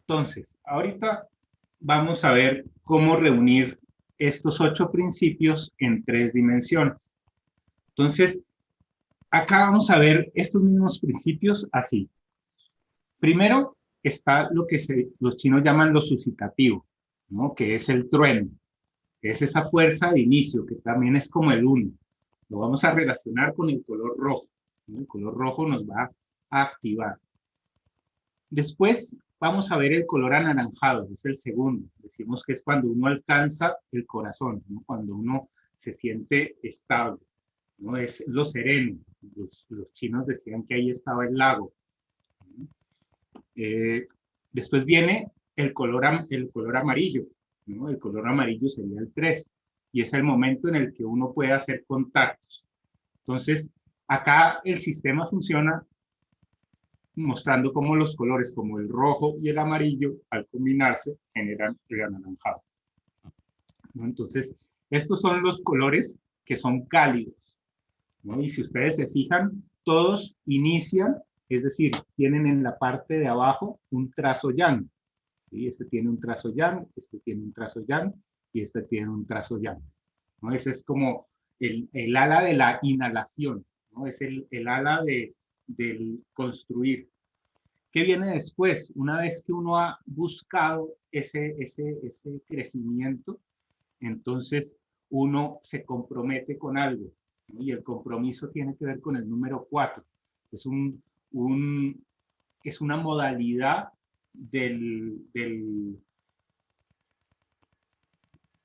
Entonces, ahorita vamos a ver cómo reunir estos 8 principios en 3 dimensiones. Entonces, acá vamos a ver estos mismos principios así. Primero está lo que los chinos llaman lo suscitativo, ¿no? Que es el trueno, que es esa fuerza de inicio, que también es como el uno. Lo vamos a relacionar con el color rojo, ¿no? El color rojo nos va a activar. Después vamos a ver el color anaranjado, es el segundo. Decimos que es cuando uno alcanza el corazón, ¿no? Cuando uno se siente estable, ¿no? Es lo sereno. Los chinos decían que ahí estaba el lago. Eh, Después viene el color amarillo, ¿no? El color amarillo sería el 3 y es el momento en el que uno puede hacer contactos. Entonces, acá el sistema funciona mostrando cómo los colores como el rojo y el amarillo al combinarse generan el anaranjado, ¿no? Entonces, estos son los colores que son cálidos, ¿no? Y si ustedes se fijan, todos inician, es decir, tienen en la parte de abajo un trazo yang, ¿sí? Este tiene un trazo yang, este tiene un trazo yang y este tiene un trazo yang, ¿no? Ese es como el ala de la inhalación, ¿no? Es el ala del construir. ¿Qué viene después? Una vez que uno ha buscado ese crecimiento, entonces uno se compromete con algo, ¿no? Y el compromiso tiene que ver con el número 4. Es, es una modalidad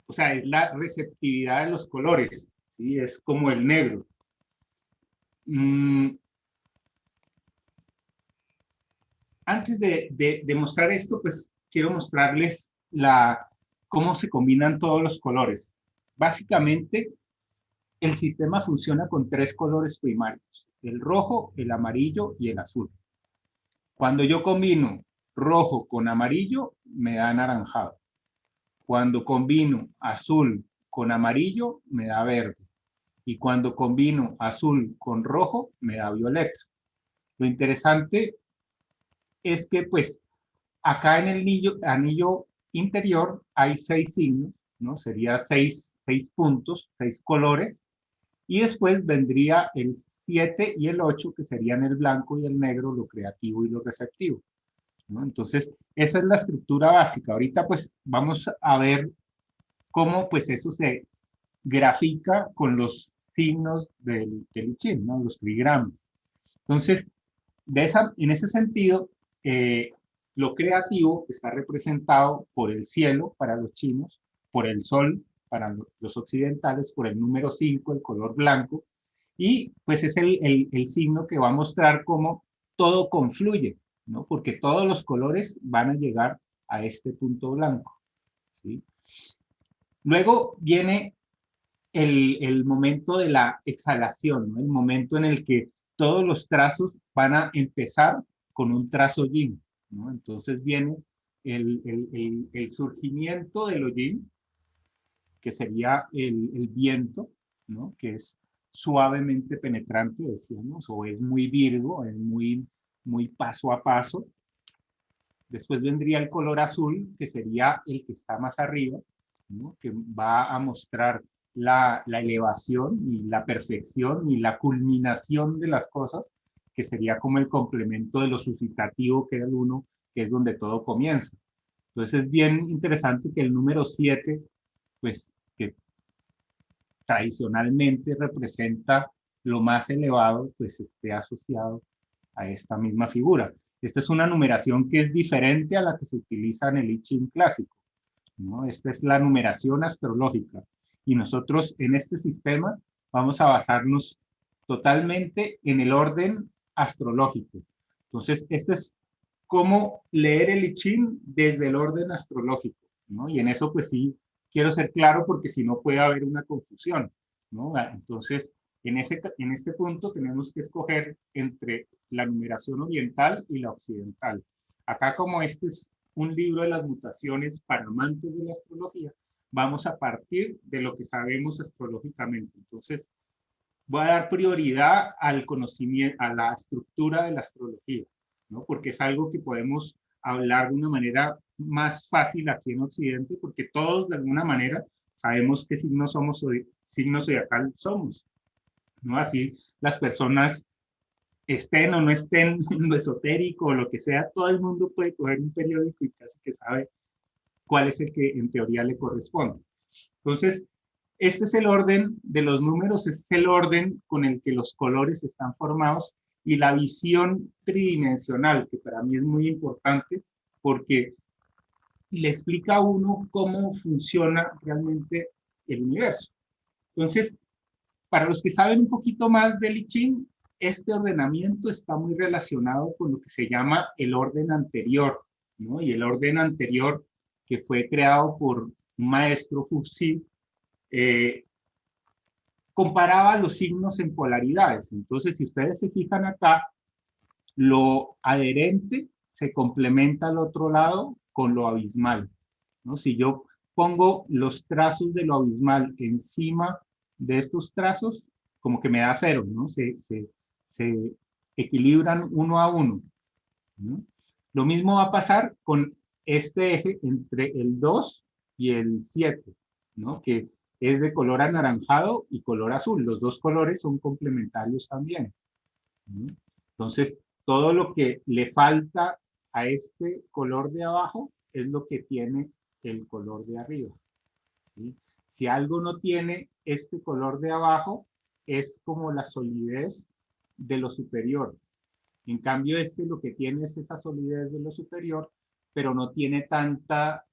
o sea, es la receptividad de los colores, ¿sí? Es como el negro. Antes de mostrar esto, pues quiero mostrarles cómo se combinan todos los colores. Básicamente, el sistema funciona con 3 colores primarios, el rojo, el amarillo y el azul. Cuando yo combino rojo con amarillo, me da anaranjado. Cuando combino azul con amarillo, me da verde. Y cuando combino azul con rojo, me da violeta. Lo interesante es que, pues, acá en el anillo interior hay 6 signos, ¿no? Sería 6 puntos, 6 colores. Y después vendría el 7 y el 8, que serían el blanco y el negro, lo creativo y lo receptivo, ¿no? Entonces, esa es la estructura básica. Ahorita, pues, vamos a ver cómo, pues, eso se grafica con los signos del I Ching, ¿no? Los trigramas. Entonces, en ese sentido, lo creativo está representado por el cielo para los chinos, por el sol para los occidentales, por el número 5, el color blanco, y pues es el signo que va a mostrar cómo todo confluye, ¿no? Porque todos los colores van a llegar a este punto blanco, ¿sí? Luego viene el momento de la exhalación, ¿no? El momento en el que todos los trazos van a empezar con un trazo yin, ¿no? Entonces viene el surgimiento del yin, que sería el viento, ¿no? Que es suavemente penetrante, decíamos, o es muy virgo, es muy paso a paso. Después vendría el color azul, que sería el que está más arriba, ¿no? Que va a mostrar la elevación y la perfección y la culminación de las cosas, que sería como el complemento de lo suscitativo que era el 1, que es donde todo comienza. Entonces es bien interesante que el número 7, pues que tradicionalmente representa lo más elevado, pues esté asociado a esta misma figura. Esta es una numeración que es diferente a la que se utiliza en el I Ching clásico, ¿no? Esta es la numeración astrológica. Y nosotros en este sistema vamos a basarnos totalmente en el orden astrológico. Entonces, esto es cómo leer el I Ching desde el orden astrológico, ¿no? Y en eso, pues sí, quiero ser claro porque si no puede haber una confusión, ¿no? Entonces, en este punto tenemos que escoger entre la numeración oriental y la occidental. Acá, como este es un libro de las mutaciones para amantes de la astrología, vamos a partir de lo que sabemos astrológicamente. Entonces, voy a dar prioridad al conocimiento, a la estructura de la astrología, ¿no? Porque es algo que podemos hablar de una manera más fácil aquí en Occidente, porque todos de alguna manera sabemos qué signos somos o signos zodiacal somos, ¿no? Así las personas estén o no estén en lo esotérico o lo que sea, todo el mundo puede coger un periódico y casi que sabe cuál es el que en teoría le corresponde. Entonces, este es el orden de los números, este es el orden con el que los colores están formados y la visión tridimensional, que para mí es muy importante porque le explica a uno cómo funciona realmente el universo. Entonces, para los que saben un poquito más del I Ching, este ordenamiento está muy relacionado con lo que se llama el orden anterior, ¿no? Y el orden anterior que fue creado por un maestro Fuxi, comparaba los signos en polaridades. Entonces, si ustedes se fijan acá, lo adherente se complementa al otro lado con lo abismal, ¿no? Si yo pongo los trazos de lo abismal encima de estos trazos, como que me da cero, ¿no? Se equilibran uno a uno, ¿no? Lo mismo va a pasar con este eje entre el 2 y el 7, ¿no? Que es de color anaranjado y color azul. Los dos colores son complementarios también, ¿no? Entonces, todo lo que le falta a este color de abajo es lo que tiene el color de arriba, ¿sí? Si algo no tiene este color de abajo, es como la solidez de lo superior. En cambio, este lo que tiene es esa solidez de lo superior, pero no tiene tanta,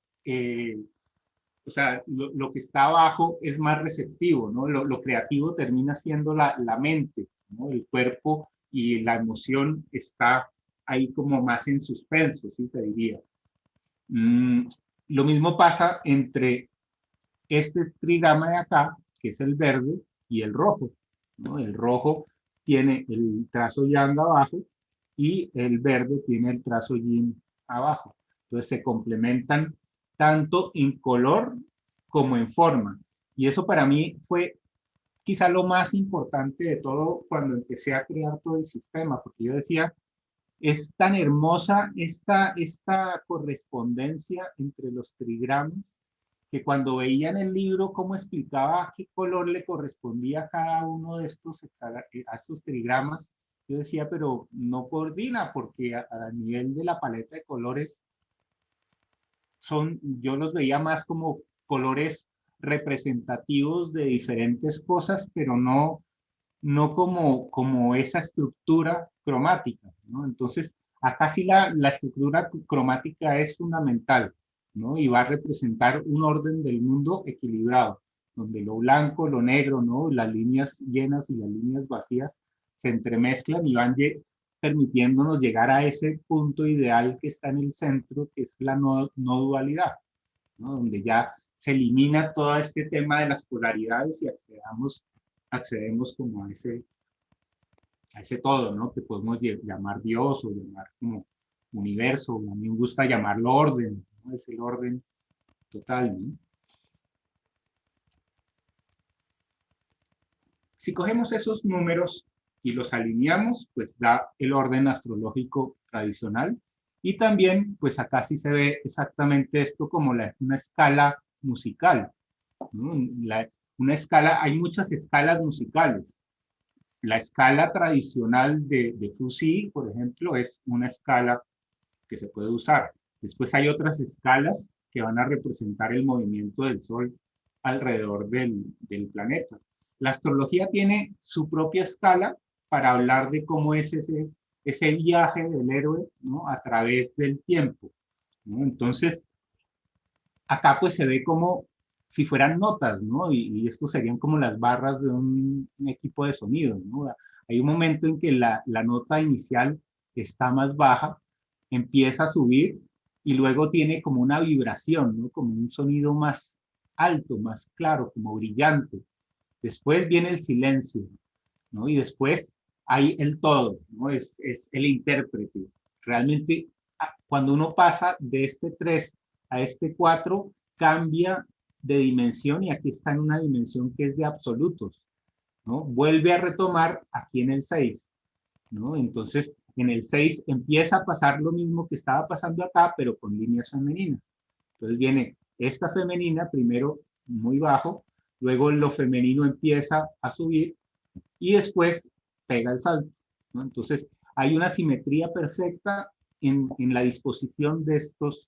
o sea, lo que está abajo es más receptivo, ¿no? Lo creativo termina siendo la mente, ¿no? El cuerpo y la emoción está ahí como más en suspenso, ¿sí se diría? Mm, lo mismo pasa entre este trigrama de acá, que es el verde, y el rojo, ¿no? El rojo tiene el trazo yang abajo y el verde tiene el trazo yin abajo. Entonces se complementan tanto en color como en forma. Y eso para mí fue quizá lo más importante de todo cuando empecé a crear todo el sistema, porque yo decía, es tan hermosa esta correspondencia entre los trigramas que cuando veía en el libro cómo explicaba qué color le correspondía a cada uno de a estos trigramas, yo decía, pero no coordina porque a nivel de la paleta de colores yo los veía más como colores representativos de diferentes cosas, pero no como esa estructura cromática, ¿no? Entonces, acá sí la estructura cromática es fundamental, ¿no? Y va a representar un orden del mundo equilibrado, donde lo blanco, lo negro, ¿no? Las líneas llenas y las líneas vacías se entremezclan y van permitiéndonos llegar a ese punto ideal que está en el centro, que es la no dualidad, ¿no? Donde ya se elimina todo este tema de las polaridades y accedemos como a ese todo, ¿no? Que podemos llamar Dios o llamar como universo, a mí me gusta llamarlo orden, ¿no? Es el orden total, ¿no? Si cogemos esos números y los alineamos, pues da el orden astrológico tradicional. Y también, pues acá sí se ve exactamente esto como una escala musical, ¿no? Una escala, hay muchas escalas musicales. La escala tradicional de Fusí, por ejemplo, es una escala que se puede usar. Después hay otras escalas que van a representar el movimiento del Sol alrededor del planeta. La astrología tiene su propia escala para hablar de cómo es ese viaje del héroe, ¿no? A través del tiempo, ¿no? Entonces, acá pues se ve como si fueran notas, ¿no? Y esto serían como las barras de un equipo de sonido, ¿no? Hay un momento en que la nota inicial está más baja, empieza a subir y luego tiene como una vibración, ¿no? Como un sonido más alto, más claro, como brillante. Después viene el silencio, ¿no? Y después hay el todo, ¿no? Es el intérprete. Realmente, cuando uno pasa de este 3 a este 4 cambia de dimensión y aquí está en una dimensión que es de absolutos, ¿no? Vuelve a retomar aquí en el 6, ¿no? Entonces, En el 6 empieza a pasar lo mismo que estaba pasando acá, pero con líneas femeninas. Entonces viene esta femenina primero muy bajo, luego lo femenino empieza a subir y después pega el salto, ¿no? Entonces hay una simetría perfecta en la disposición de estos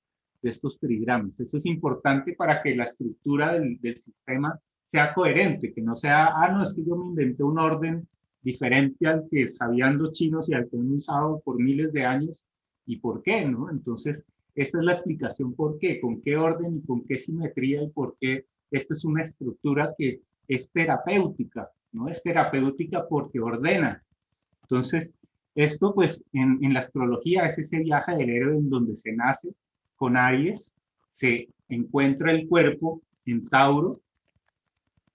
trigramas. Eso es importante para que la estructura del sistema sea coherente, que no sea, ah, no, es que yo me inventé un orden diferente al que sabían los chinos y al que han usado por miles de años, y por qué, ¿no? Entonces, esta es la explicación por qué, con qué orden y con qué simetría y por qué esta es una estructura que es terapéutica, ¿no? Es terapéutica porque ordena. Entonces, esto pues en la astrología es ese viaje del héroe en donde se nace con Aries, se encuentra el cuerpo en Tauro,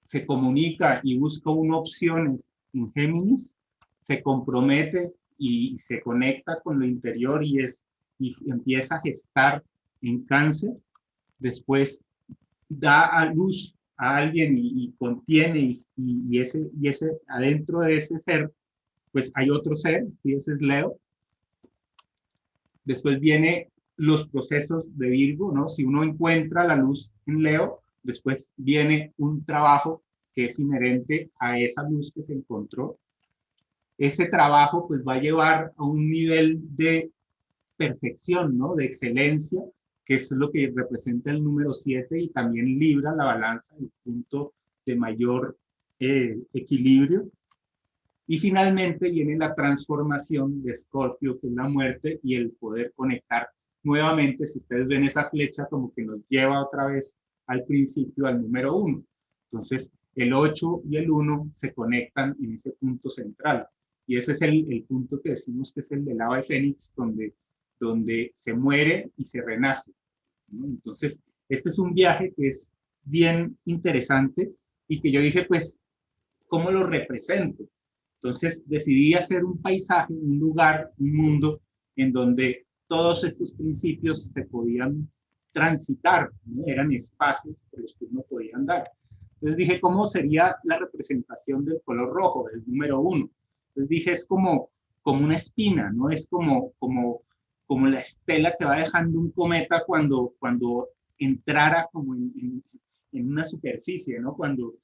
se comunica y busca unas opciones en Géminis, se compromete y se conecta con lo interior y empieza a gestar en Cáncer, después da a luz a alguien y contiene y ese adentro de ese ser pues hay otro ser, y ese es Leo. Después viene los procesos de Virgo, ¿no? Si uno encuentra la luz en Leo, después viene un trabajo que es inherente a esa luz que se encontró. Ese trabajo pues va a llevar a un nivel de perfección, ¿no? De excelencia, que es lo que representa el número 7 y también Libra, la balanza, el punto de mayor equilibrio. Y finalmente viene la transformación de Escorpio, que es la muerte, y el poder conectar nuevamente. Si ustedes ven esa flecha, como que nos lleva otra vez al principio, al número 1. Entonces, el 8 y el 1 se conectan en ese punto central. Y ese es el punto que decimos que es el del ave fénix, donde se muere y se renace, ¿no? Entonces, este es un viaje que es bien interesante y que yo dije, pues, ¿cómo lo represento? Entonces decidí hacer un paisaje, un lugar, un mundo en donde todos estos principios se podían transitar, ¿no? Eran espacios por los que uno podía andar. Entonces dije, ¿cómo sería la representación del color rojo, del número 1? Entonces dije, es como una espina, ¿no? Es como la estela que va dejando un cometa cuando entrara como en una superficie, ¿no? Cuando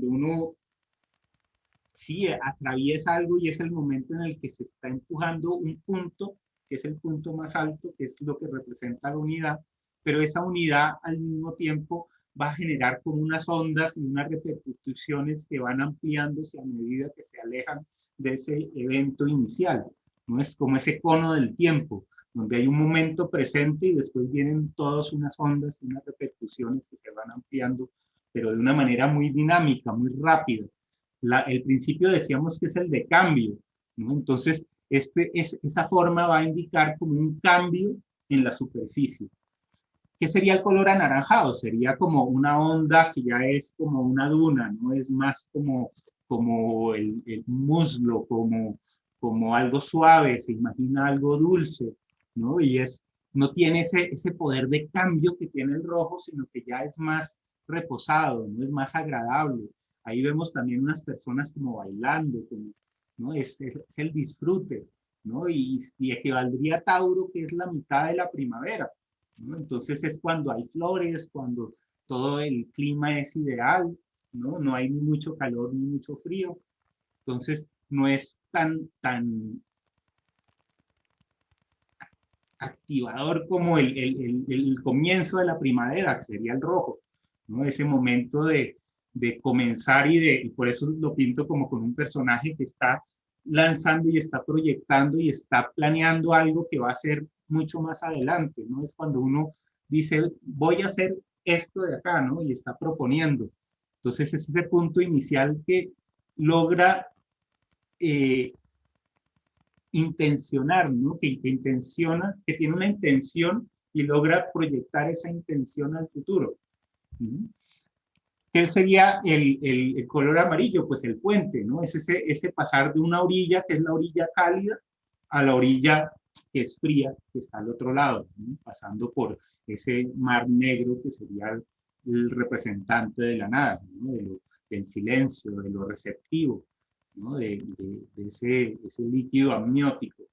uno sí atraviesa algo y es el momento en el que se está empujando un punto, que es el punto más alto, que es lo que representa la unidad, pero esa unidad al mismo tiempo va a generar como unas ondas y unas repercusiones que van ampliándose a medida que se alejan de ese evento inicial, ¿no? Es como ese cono del tiempo, donde hay un momento presente y después vienen todas unas ondas y unas repercusiones que se van ampliando, pero de una manera muy dinámica, muy rápida. El principio decíamos que es el de cambio, ¿no? Entonces, esa forma va a indicar como un cambio en la superficie. ¿Qué sería el color anaranjado? Sería como una onda que ya es como una duna, no es más como el muslo, como algo suave, se imagina algo dulce, ¿no? No tiene ese poder de cambio que tiene el rojo, sino que ya es más reposado, no es más agradable. Ahí vemos también unas personas como bailando, ¿no? Es el disfrute, ¿no? Y equivaldría a Tauro, que es la mitad de la primavera, ¿no? Entonces es cuando hay flores, cuando todo el clima es ideal, ¿no? No hay ni mucho calor ni mucho frío. Entonces no es tan activador como el comienzo de la primavera, que sería el rojo, ¿no? Ese momento de comenzar y por eso lo pinto como con un personaje que está lanzando y está proyectando y está planeando algo que va a ser mucho más adelante, ¿no? Es cuando uno dice, voy a hacer esto de acá, ¿no? Y está proponiendo. Entonces es ese punto inicial que logra eh, intencionar, ¿no? Que intenciona, que tiene una intención y logra proyectar esa intención al futuro. ¿No? ¿Qué sería el color amarillo? Pues el puente, ¿no? Es ese pasar de una orilla, que es la orilla cálida, a la orilla que es fría, que está al otro lado, ¿no? Pasando por ese mar negro que sería el representante de la nada, ¿no? Del silencio, de lo receptivo, ¿no? De ese líquido amniótico.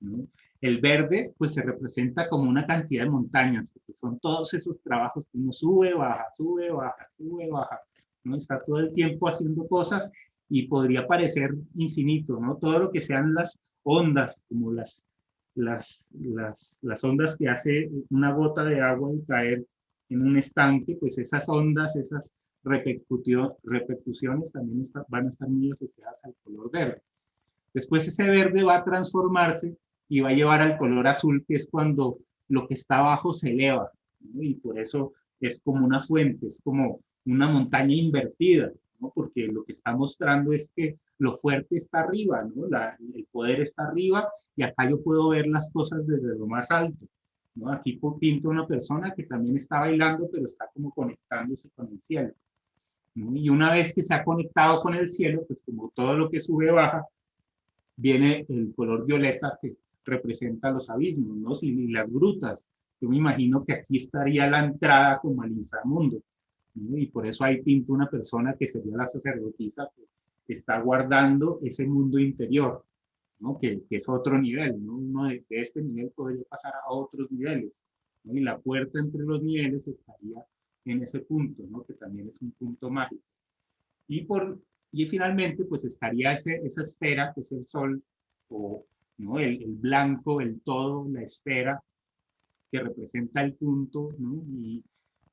¿no? El verde, pues se representa como una cantidad de montañas, porque son todos esos trabajos que uno sube, baja, sube, baja, sube, baja, ¿no? Está todo el tiempo haciendo cosas y podría parecer infinito, ¿no? Todo lo que sean las ondas, como las ondas que hace una gota de agua al caer en un estanque, pues esas ondas, esas repercusiones también van a estar muy asociadas al color verde. Después ese verde va a transformarse y va a llevar al color azul, que es cuando lo que está abajo se eleva, ¿no? Y por eso es como una fuente, es como una montaña invertida, ¿no? Porque lo que está mostrando es que lo fuerte está arriba, ¿no? El poder está arriba y acá yo puedo ver las cosas desde lo más alto, ¿no? Aquí pinto una persona que también está bailando, pero está como conectándose con el cielo, ¿no? Y una vez que se ha conectado con el cielo, pues como todo lo que sube baja, viene el color violeta que representa los abismos, ¿no? Y las grutas. Yo me imagino que aquí estaría la entrada como al inframundo, ¿no? Y por eso ahí pinto una persona que sería la sacerdotisa que está guardando ese mundo interior, ¿no? Que es otro nivel, ¿no? Uno de este nivel podría pasar a otros niveles, ¿no? Y la puerta entre los niveles estaría en ese punto, ¿no? Que también es un punto mágico. Y, y finalmente, pues estaría esa esfera, que es el sol, o ¿no? El blanco, el todo, la esfera, que representa el punto, ¿no?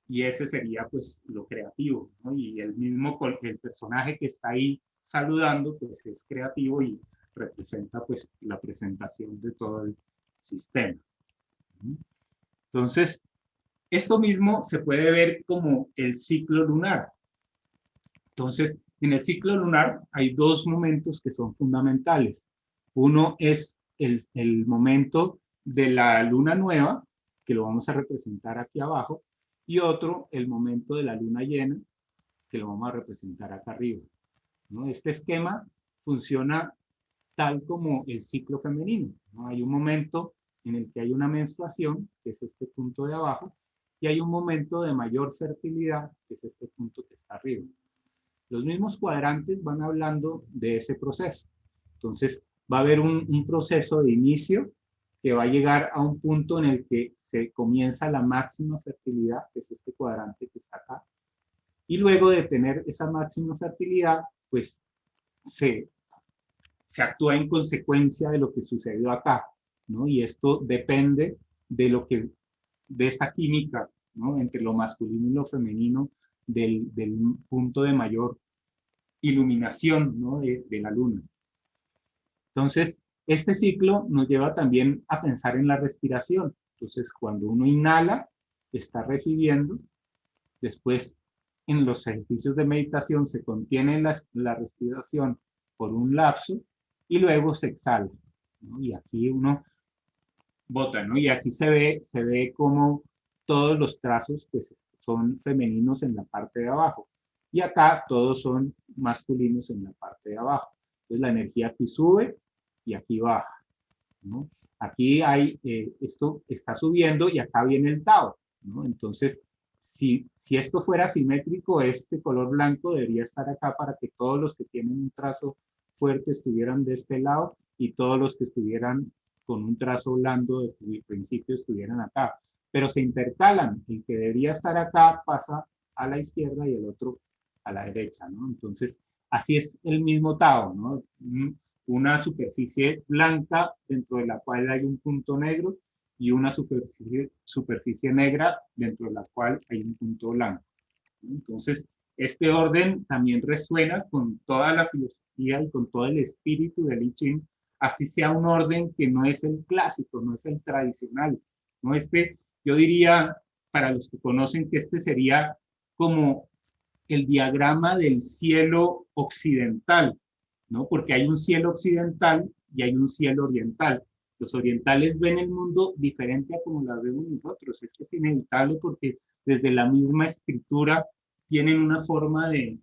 Y ese sería pues lo creativo, ¿no? Y el mismo, el personaje que está ahí saludando, pues es creativo y representa pues la presentación de todo el sistema. Entonces, esto mismo se puede ver como el ciclo lunar. Entonces, en el ciclo lunar hay dos momentos que son fundamentales. Uno es el momento de la luna nueva, que lo vamos a representar aquí abajo, y otro, el momento de la luna llena, que lo vamos a representar acá arriba, ¿no? Este esquema funciona tal como el ciclo femenino, ¿no? Hay un momento en el que hay una menstruación, que es este punto de abajo, y hay un momento de mayor fertilidad, que es este punto que está arriba. Los mismos cuadrantes van hablando de ese proceso. Entonces, va a haber un proceso de inicio que va a llegar a un punto en el que se comienza la máxima fertilidad, que es este cuadrante que está acá. Y luego de tener esa máxima fertilidad, pues se, se actúa en consecuencia de lo que sucedió acá, ¿no? Y esto depende de lo que, de esta química, ¿no? Entre lo masculino y lo femenino del punto de mayor iluminación, ¿no? de la luna. Entonces, este ciclo nos lleva también a pensar en la respiración. Entonces, cuando uno inhala, está recibiendo, después en los ejercicios de meditación se contiene la respiración por un lapso y luego se exhala, ¿no? Y aquí uno bota, ¿no? Y aquí se ve como todos los trazos pues, son femeninos en la parte de abajo. Y acá todos son masculinos en la parte de abajo. Entonces la energía aquí sube y aquí baja, ¿no? Aquí hay, esto está subiendo y acá viene el Tao, ¿no? Entonces, si esto fuera simétrico, este color blanco debería estar acá para que todos los que tienen un trazo fuerte estuvieran de este lado y todos los que estuvieran con un trazo blando de principio estuvieran acá. Pero se intercalan, el que debería estar acá pasa a la izquierda y el otro a la derecha, ¿no? Entonces, así es el mismo Tao, ¿no? Una superficie blanca dentro de la cual hay un punto negro y una superficie negra dentro de la cual hay un punto blanco. Entonces, este orden también resuena con toda la filosofía y con todo el espíritu del I Ching, así sea un orden que no es el clásico, no es el tradicional, ¿no? Yo diría, para los que conocen, que este sería como el diagrama del cielo occidental, ¿no? Porque hay un cielo occidental y hay un cielo oriental. Los orientales ven el mundo diferente a como la vemos nosotros. Esto es inevitable porque desde la misma escritura tienen una forma de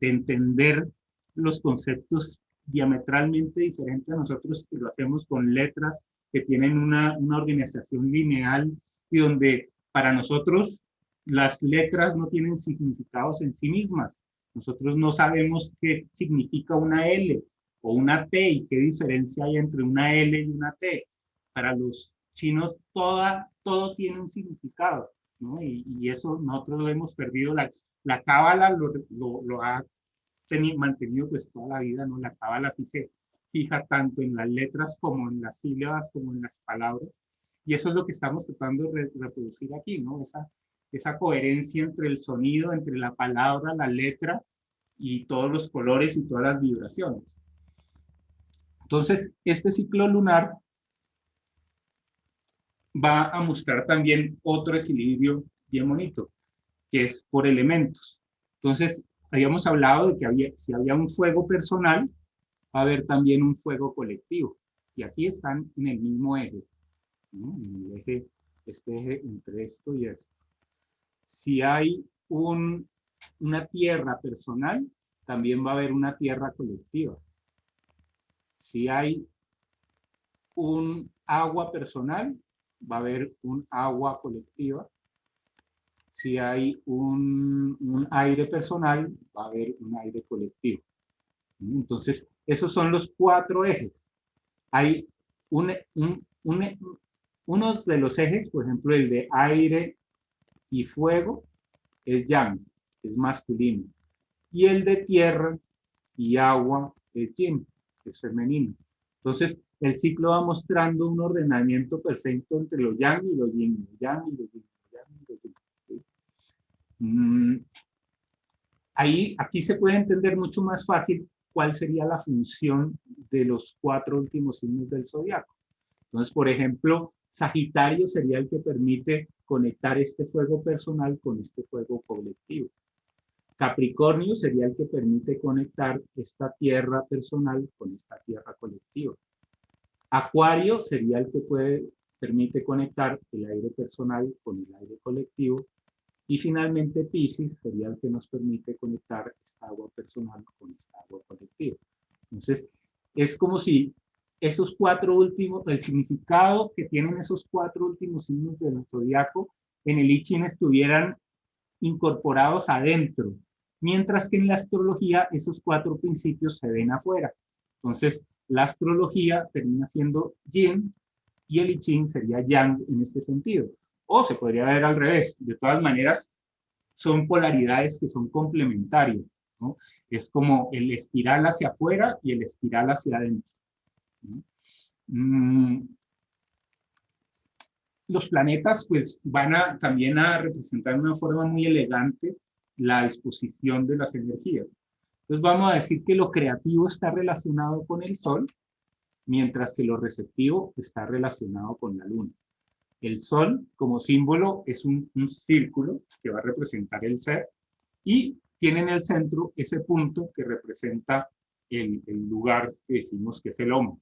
entender los conceptos diametralmente diferente a nosotros, que lo hacemos con letras que tienen una organización lineal y donde para nosotros las letras no tienen significados en sí mismas. Nosotros no sabemos qué significa una L o una T y qué diferencia hay entre una L y una T. para los chinos todo tiene un significado, ¿no? Y eso nosotros lo hemos perdido. La cábala lo ha mantenido pues toda la vida, ¿no? La cábala sí se fija tanto en las letras como en las sílabas, como en las palabras. Y eso es lo que estamos tratando de reproducir aquí, ¿no? Esa coherencia entre el sonido, entre la palabra, la letra y todos los colores y todas las vibraciones. Entonces, este ciclo lunar va a mostrar también otro equilibrio bien bonito, que es por elementos. Entonces, habíamos hablado de que si había un fuego personal, va a haber también un fuego colectivo. Y aquí están en el mismo eje, ¿no? En el eje, este eje entre esto y esto. Si hay una tierra personal, también va a haber una tierra colectiva. Si hay un agua personal, va a haber un agua colectiva. Si hay un aire personal, va a haber un aire colectivo. Entonces, esos son los 4 ejes. Hay uno de los ejes, por ejemplo, el de aire y fuego, es yang, es masculino. Y el de tierra y agua es yin, es femenino. Entonces, el ciclo va mostrando un ordenamiento perfecto entre lo yang y lo yin, lo yang y lo yin, lo yang y lo yin. Aquí se puede entender mucho más fácil cuál sería la función de los 4 últimos signos del zodiaco. Entonces, por ejemplo, Sagitario sería el que permite conectar este fuego personal con este fuego colectivo. Capricornio sería el que permite conectar esta tierra personal con esta tierra colectiva. Acuario sería el que permite conectar el aire personal con el aire colectivo. Y finalmente Piscis sería el que nos permite conectar esta agua personal con esta agua colectiva. Entonces, es como si esos 4 últimos, el significado que tienen esos 4 últimos signos del zodiaco en el I Ching estuvieran incorporados adentro, mientras que en la astrología esos 4 principios se ven afuera. Entonces, la astrología termina siendo yin y el I Ching sería yang en este sentido. O se podría ver al revés. De todas maneras, son polaridades que son complementarias, ¿no? Es como el espiral hacia afuera y el espiral hacia adentro, ¿no? Los planetas pues van también a representar de una forma muy elegante la disposición de las energías. Entonces vamos a decir que lo creativo está relacionado con el Sol, mientras que lo receptivo está relacionado con la Luna. El Sol, como símbolo, es un círculo que va a representar el ser y tiene en el centro ese punto que representa el lugar que decimos que es el hombre.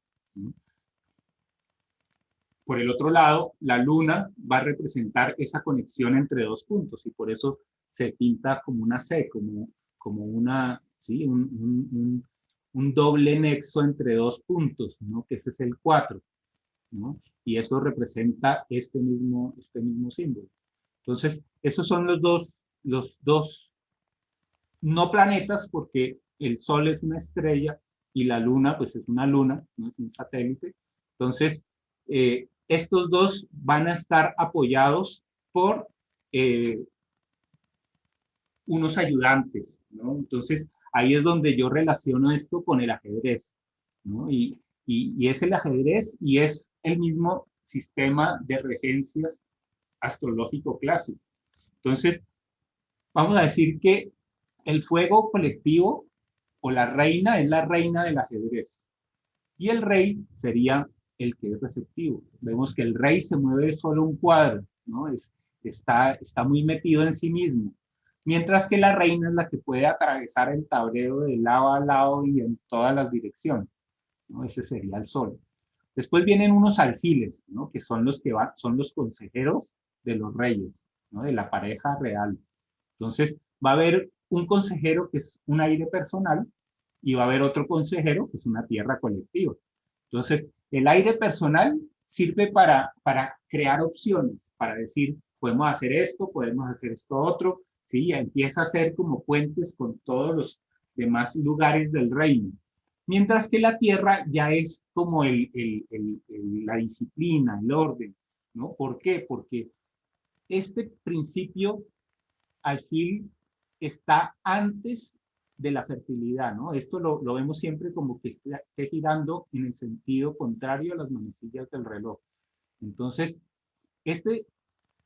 Por el otro lado, la Luna va a representar esa conexión entre 2 puntos y por eso se pinta como una C, como una, ¿sí? un doble nexo entre 2 puntos, ¿no? Que ese es el 4, ¿no? Y eso representa este mismo símbolo. Entonces, esos son los dos no planetas, porque el Sol es una estrella y la Luna, pues es una luna, no es un satélite. Entonces, estos dos van a estar apoyados por unos ayudantes, ¿no? Entonces, ahí es donde yo relaciono esto con el ajedrez, ¿no? Y es el ajedrez y es el mismo sistema de regencias astrológico clásico. Entonces, vamos a decir que el fuego colectivo o la reina es la reina del ajedrez y el rey sería el que es receptivo. Vemos que el rey se mueve solo un cuadro, ¿no? Está muy metido en sí mismo, mientras que la reina es la que puede atravesar el tablero de lado a lado y en todas las direcciones, ¿no? Ese sería el sol. Después vienen unos alfiles, ¿no? Que son son los consejeros de los reyes, ¿no? De la pareja real. Entonces, va a haber un consejero que es un aire personal y va a haber otro consejero que es una tierra colectiva. Entonces, el aire personal sirve para crear opciones, para decir, podemos hacer esto otro, ¿sí? Empieza a ser como puentes con todos los demás lugares del reino. Mientras que la tierra ya es como la disciplina, el orden, ¿no? ¿Por qué? Porque este principio alfil está antes de la fertilidad, ¿no? Esto lo vemos siempre como que esté girando en el sentido contrario a las manecillas del reloj. Entonces, este,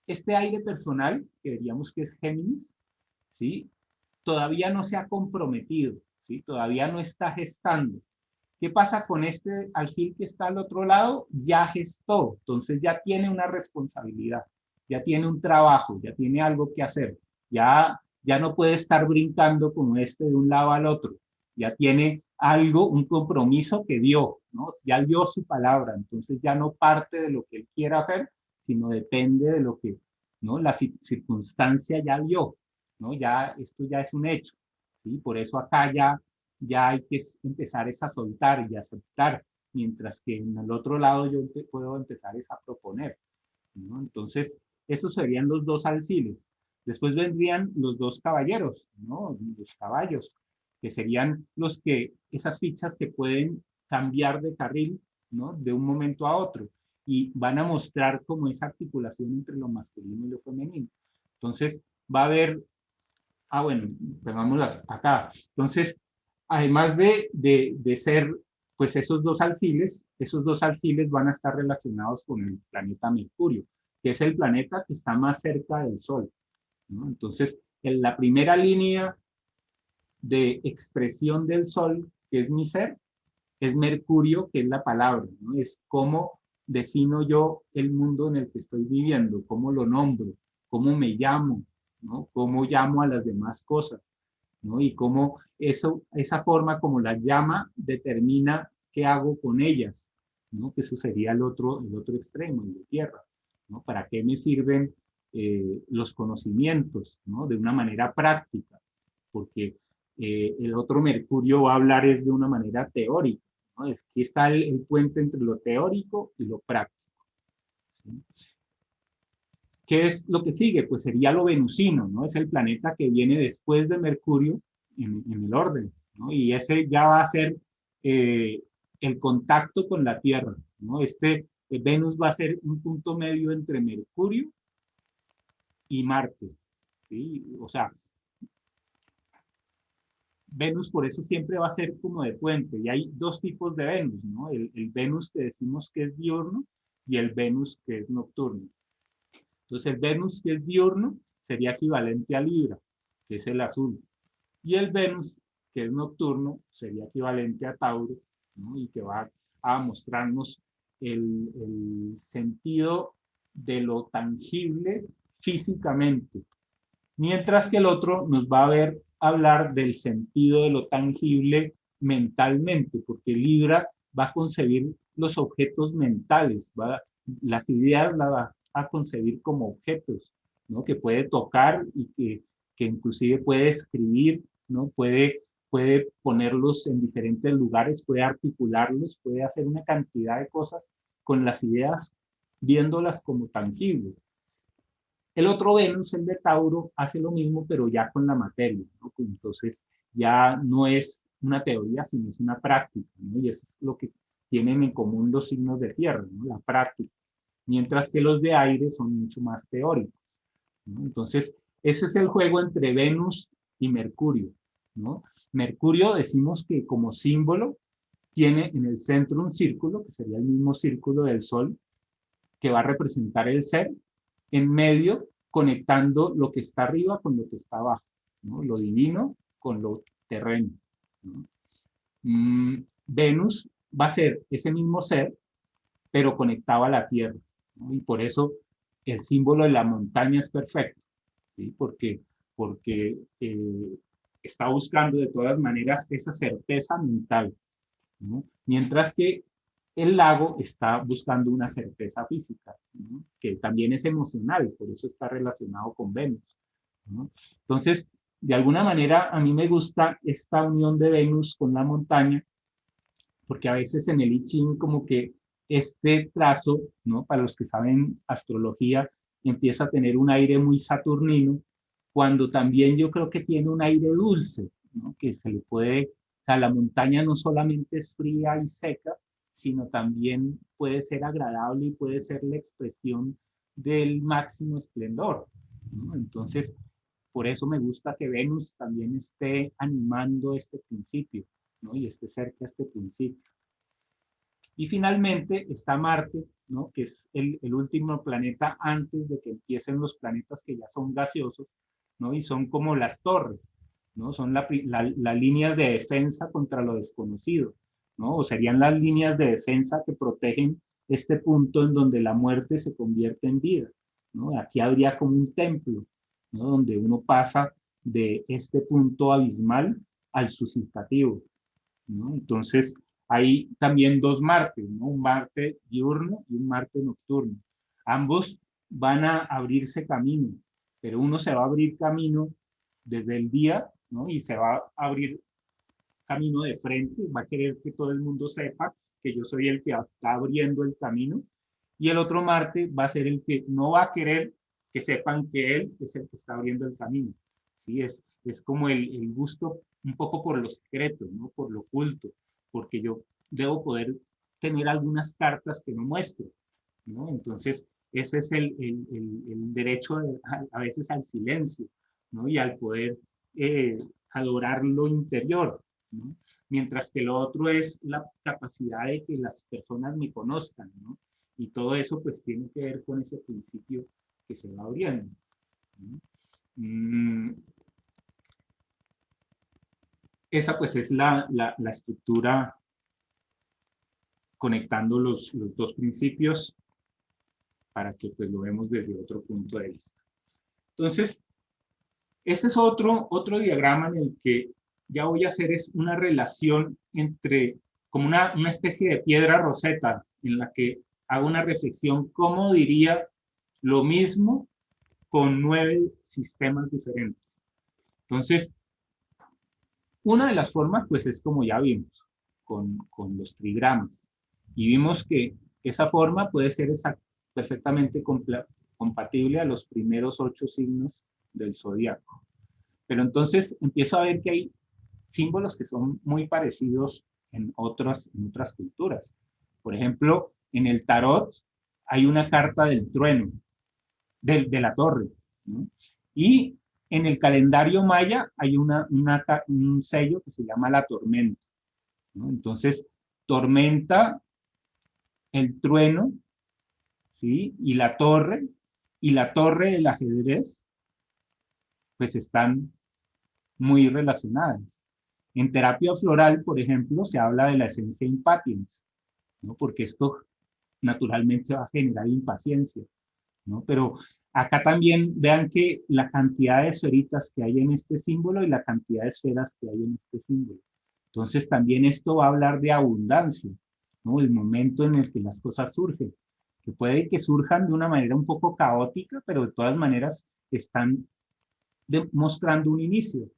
este aire personal, que diríamos que es Géminis, ¿sí? Todavía no se ha comprometido, ¿sí? Todavía no está gestando. ¿Qué pasa con este alfil que está al otro lado? Ya gestó, entonces ya tiene una responsabilidad, ya tiene un trabajo, ya tiene algo que hacer, ya no puede estar brincando como este de un lado al otro, ya tiene algo, un compromiso que dio, ¿no? Ya dio su palabra, entonces ya no parte de lo que él quiera hacer, sino depende de lo que, ¿no? La circunstancia ya dio, ¿no? Ya, esto ya es un hecho, ¿sí? Por eso acá ya hay que empezar a soltar y aceptar, mientras que en el otro lado yo puedo empezar a proponer, ¿no? Entonces, esos serían los dos alfiles. Después vendrían los dos caballeros, ¿no? Los caballos, que serían esas fichas que pueden cambiar de carril, ¿no? De un momento a otro, y van a mostrar como esa articulación entre lo masculino y lo femenino. Entonces, va a haber, bueno, pongámoslas acá. Entonces, además de ser, pues esos dos alfiles van a estar relacionados con el planeta Mercurio, que es el planeta que está más cerca del Sol, ¿no? Entonces, en la primera línea de expresión del Sol, que es mi ser, es Mercurio, que es la palabra, ¿no? Es cómo defino yo el mundo en el que estoy viviendo, cómo lo nombro, cómo me llamo, ¿no? Cómo llamo a las demás cosas, ¿no? Y cómo esa forma como las llama determina qué hago con ellas, ¿no? Que eso sería el otro extremo, el de tierra, ¿no? ¿Para qué me sirven los conocimientos, ¿no? De una manera práctica, porque el otro Mercurio va a hablar es de una manera teórica, ¿no? Aquí está el puente entre lo teórico y lo práctico, ¿sí? ¿Qué es lo que sigue? Pues sería lo venusino, ¿no? Es el planeta que viene después de Mercurio en el orden, ¿no? Y ese ya va a ser eh, el contacto con la Tierra, ¿no? Venus va a ser un punto medio entre Mercurio y Marte, ¿sí? O sea, Venus por eso siempre va a ser como de puente, y hay dos tipos de Venus, ¿no? El Venus que decimos que es diurno y el Venus que es nocturno. Entonces, el Venus que es diurno sería equivalente a Libra, que es el azul. Y el Venus que es nocturno sería equivalente a Tauro, ¿no? Y que va a mostrarnos el sentido de lo tangible físicamente. Mientras que el otro nos va a ver hablar del sentido de lo tangible mentalmente, porque Libra va a concebir los objetos mentales, las ideas las va a concebir como objetos, ¿no? Que puede tocar y que inclusive puede escribir, ¿no? Puede ponerlos en diferentes lugares, puede articularlos, puede hacer una cantidad de cosas con las ideas, viéndolas como tangibles. El otro Venus, el de Tauro, hace lo mismo, pero ya con la materia, ¿no? Entonces, ya no es una teoría, sino es una práctica, ¿no? Y eso es lo que tienen en común los signos de tierra, ¿no? La práctica. Mientras que los de aire son mucho más teóricos, ¿no? Entonces, ese es el juego entre Venus y Mercurio, ¿no? Mercurio decimos que como símbolo tiene en el centro un círculo, que sería el mismo círculo del Sol, que va a representar el ser, en medio conectando lo que está arriba con lo que está abajo, ¿no? Lo divino con lo terreno, ¿no? Venus va a ser ese mismo ser, pero conectado a la Tierra, ¿no? Y por eso el símbolo de la montaña es perfecto, ¿sí? Porque está buscando de todas maneras esa certeza mental, ¿no? Mientras que el lago está buscando una certeza física, ¿no? Que también es emocional, por eso está relacionado con Venus, ¿no? Entonces, de alguna manera, a mí me gusta esta unión de Venus con la montaña, porque a veces en el I Ching como que este trazo, ¿no? Para los que saben astrología, empieza a tener un aire muy saturnino, cuando también yo creo que tiene un aire dulce, ¿no? Que se le puede O sea, la montaña no solamente es fría y seca, sino también puede ser agradable y puede ser la expresión del máximo esplendor, ¿no? Entonces, por eso me gusta que Venus también esté animando este principio, ¿no? Y esté cerca de este principio. Y finalmente está Marte, ¿no? Que es el último planeta antes de que empiecen los planetas que ya son gaseosos, ¿no? Y son como las torres, ¿no? Son las líneas de defensa contra lo desconocido, ¿no? O serían las líneas de defensa que protegen este punto en donde la muerte se convierte en vida, ¿no? Aquí habría como un templo, ¿no? Donde uno pasa de este punto abismal al suscitativo, ¿no? Entonces, hay también dos Martes, ¿no? Un Marte diurno y un Marte nocturno. Ambos van a abrirse camino, pero uno se va a abrir camino desde el día, ¿no? Y se va a abrir camino de frente, va a querer que todo el mundo sepa que yo soy el que está abriendo el camino, y el otro Marte va a ser el que no va a querer que sepan que él es el que está abriendo el camino. ¿Sí? Es como el gusto un poco por lo secreto, ¿no? Por lo oculto, porque yo debo poder tener algunas cartas que no muestro, ¿no? Entonces, ese es el derecho a veces al silencio, ¿no? Y al poder adorar lo interior, ¿no? Mientras que lo otro es la capacidad de que las personas me conozcan, ¿no? Y todo eso pues tiene que ver con ese principio que se va abriendo, ¿no? Esa pues es la estructura conectando los dos principios para que pues lo vemos desde otro punto de vista. Entonces, este es otro diagrama en el que ya voy a hacer es una relación entre, como una especie de piedra roseta, en la que hago una reflexión, ¿cómo diría lo mismo con 9 sistemas diferentes? Entonces, una de las formas, pues es como ya vimos, con los trigramas. Y vimos que esa forma puede ser perfectamente compatible a los primeros 8 signos del zodiaco. Pero entonces empiezo a ver que hay símbolos que son muy parecidos en otras culturas. Por ejemplo, en el tarot hay una carta del trueno, de la torre, ¿no? Y en el calendario maya hay un sello que se llama la tormenta, ¿no? Entonces, tormenta, el trueno, ¿sí? Y la torre del ajedrez, pues están muy relacionadas. En terapia floral, por ejemplo, se habla de la esencia impatiens, ¿no? Porque esto naturalmente va a generar impaciencia, ¿no? Pero acá también vean que la cantidad de esferitas que hay en este símbolo y la cantidad de esferas que hay en este símbolo. Entonces también esto va a hablar de abundancia, ¿no? El momento en el que las cosas surgen, que puede que surjan de una manera un poco caótica, pero de todas maneras están mostrando un inicio,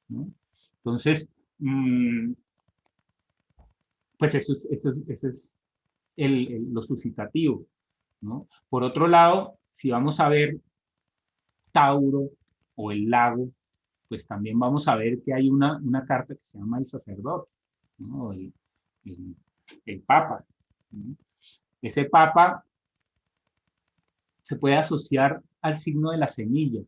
¿no? Entonces, pues eso es lo suscitativo, ¿no? Por otro lado, si vamos a ver Tauro o el lago, pues también vamos a ver que hay una carta que se llama el sacerdote, ¿no? El, el papa, ¿no? Ese papa se puede asociar al signo de la semilla.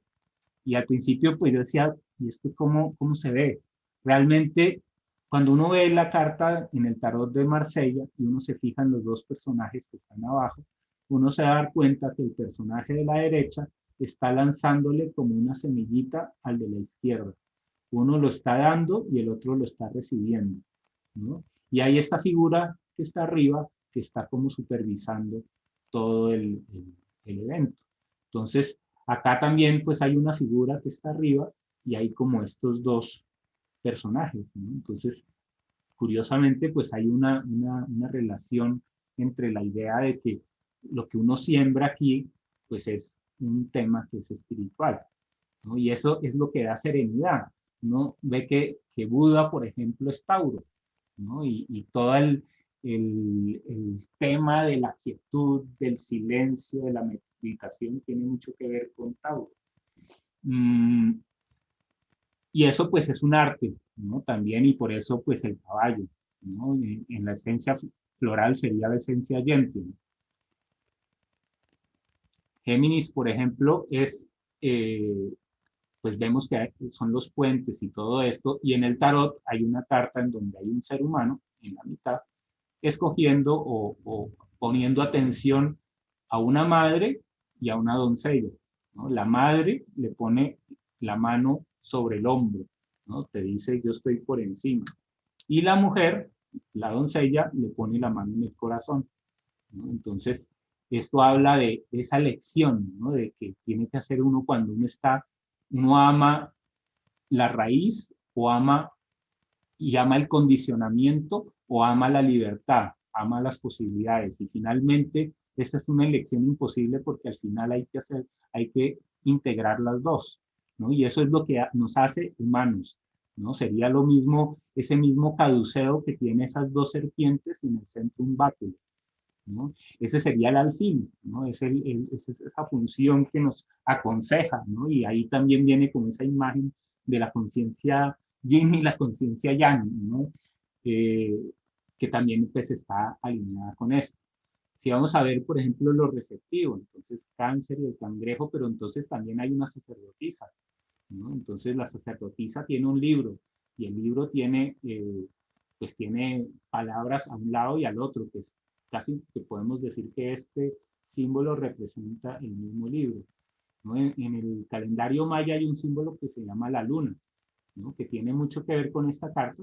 Y al principio, pues yo decía, ¿y esto cómo se ve? Realmente, cuando uno ve la carta en el tarot de Marsella y uno se fija en los dos personajes que están abajo, uno se va a dar cuenta que el personaje de la derecha está lanzándole como una semillita al de la izquierda. Uno lo está dando y el otro lo está recibiendo, ¿no? Y hay esta figura que está arriba, que está como supervisando todo el evento. Entonces, acá también pues hay una figura que está arriba y hay como estos dos personajes, ¿no? Entonces, curiosamente pues hay una relación entre la idea de que lo que uno siembra aquí pues es un tema que es espiritual, ¿no? Y eso es lo que da serenidad, ¿no? Ve que Buda, por ejemplo, es Tauro, ¿no? Y todo el tema de la quietud, del silencio, de la meditación tiene mucho que ver con Tauro. Y eso pues es un arte, ¿no? También, y por eso, pues, el caballo, ¿no? En la esencia floral sería la esencia gentil. Géminis, por ejemplo, eh, pues vemos que son los puentes y todo esto, y en el tarot hay una carta en donde hay un ser humano en la mitad, escogiendo o poniendo atención a una madre y a una doncella, ¿no? La madre le pone la mano sobre el hombro, ¿no? Te dice, yo estoy por encima. Y la mujer, la doncella, le pone la mano en el corazón, ¿no? Entonces, esto habla de esa lección, ¿no? De que tiene que hacer uno cuando uno ama la raíz o ama el condicionamiento o ama la libertad, ama las posibilidades. Y finalmente, esta es una elección imposible porque al final hay que integrar las dos, ¿no? Y eso es lo que nos hace humanos, ¿no? Sería lo mismo, ese mismo caduceo que tiene esas dos serpientes y en el centro un báculo, ¿no? Ese sería el alfil, ¿no? Es esa función que nos aconseja, ¿no? Y ahí también viene como esa imagen de la conciencia yin y la conciencia yang, ¿no? Eh, que también pues está alineada con esto. Si vamos a ver, por ejemplo, lo receptivo, entonces cáncer y el cangrejo, pero entonces también hay una sacerdotisa, ¿no? Entonces la sacerdotisa tiene un libro y el libro pues tiene palabras a un lado y al otro, que es casi que podemos decir que este símbolo representa el mismo libro, ¿no? En el calendario maya hay un símbolo que se llama la luna, ¿no? Que tiene mucho que ver con esta carta,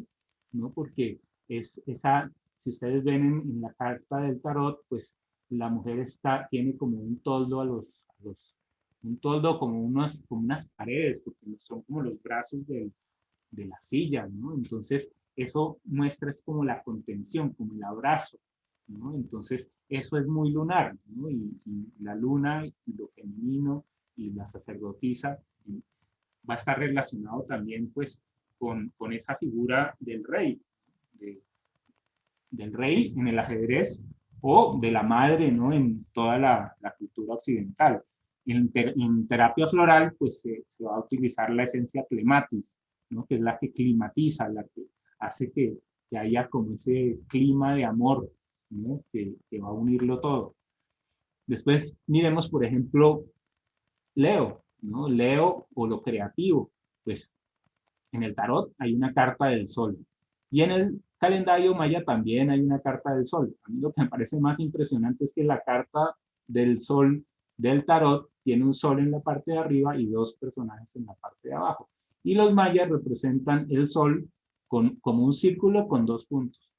¿no? Porque si ustedes ven en la carta del tarot, pues la mujer tiene como un toldo un toldo como unas paredes, porque son como los brazos de la silla, ¿no? Entonces, eso muestra es como la contención, como el abrazo, ¿no? Entonces, eso es muy lunar, ¿no? Y la luna y lo femenino y la sacerdotisa va a estar relacionado también, pues, con esa figura de, del rey en el ajedrez o de la madre, ¿no? En toda la cultura occidental. En terapia floral, pues se va a utilizar la esencia clematis, ¿no? Que es la que climatiza, la que hace que haya como ese clima de amor, ¿no? Que va a unirlo todo. Después miremos, por ejemplo, Leo, ¿no? Leo o lo creativo. Pues en el tarot hay una carta del sol. Y en el calendario maya también hay una carta del sol. A mí lo que me parece más impresionante es que la carta del sol del tarot tiene un sol en la parte de arriba y dos personajes en la parte de abajo. Y los mayas representan el sol como un círculo con dos puntos.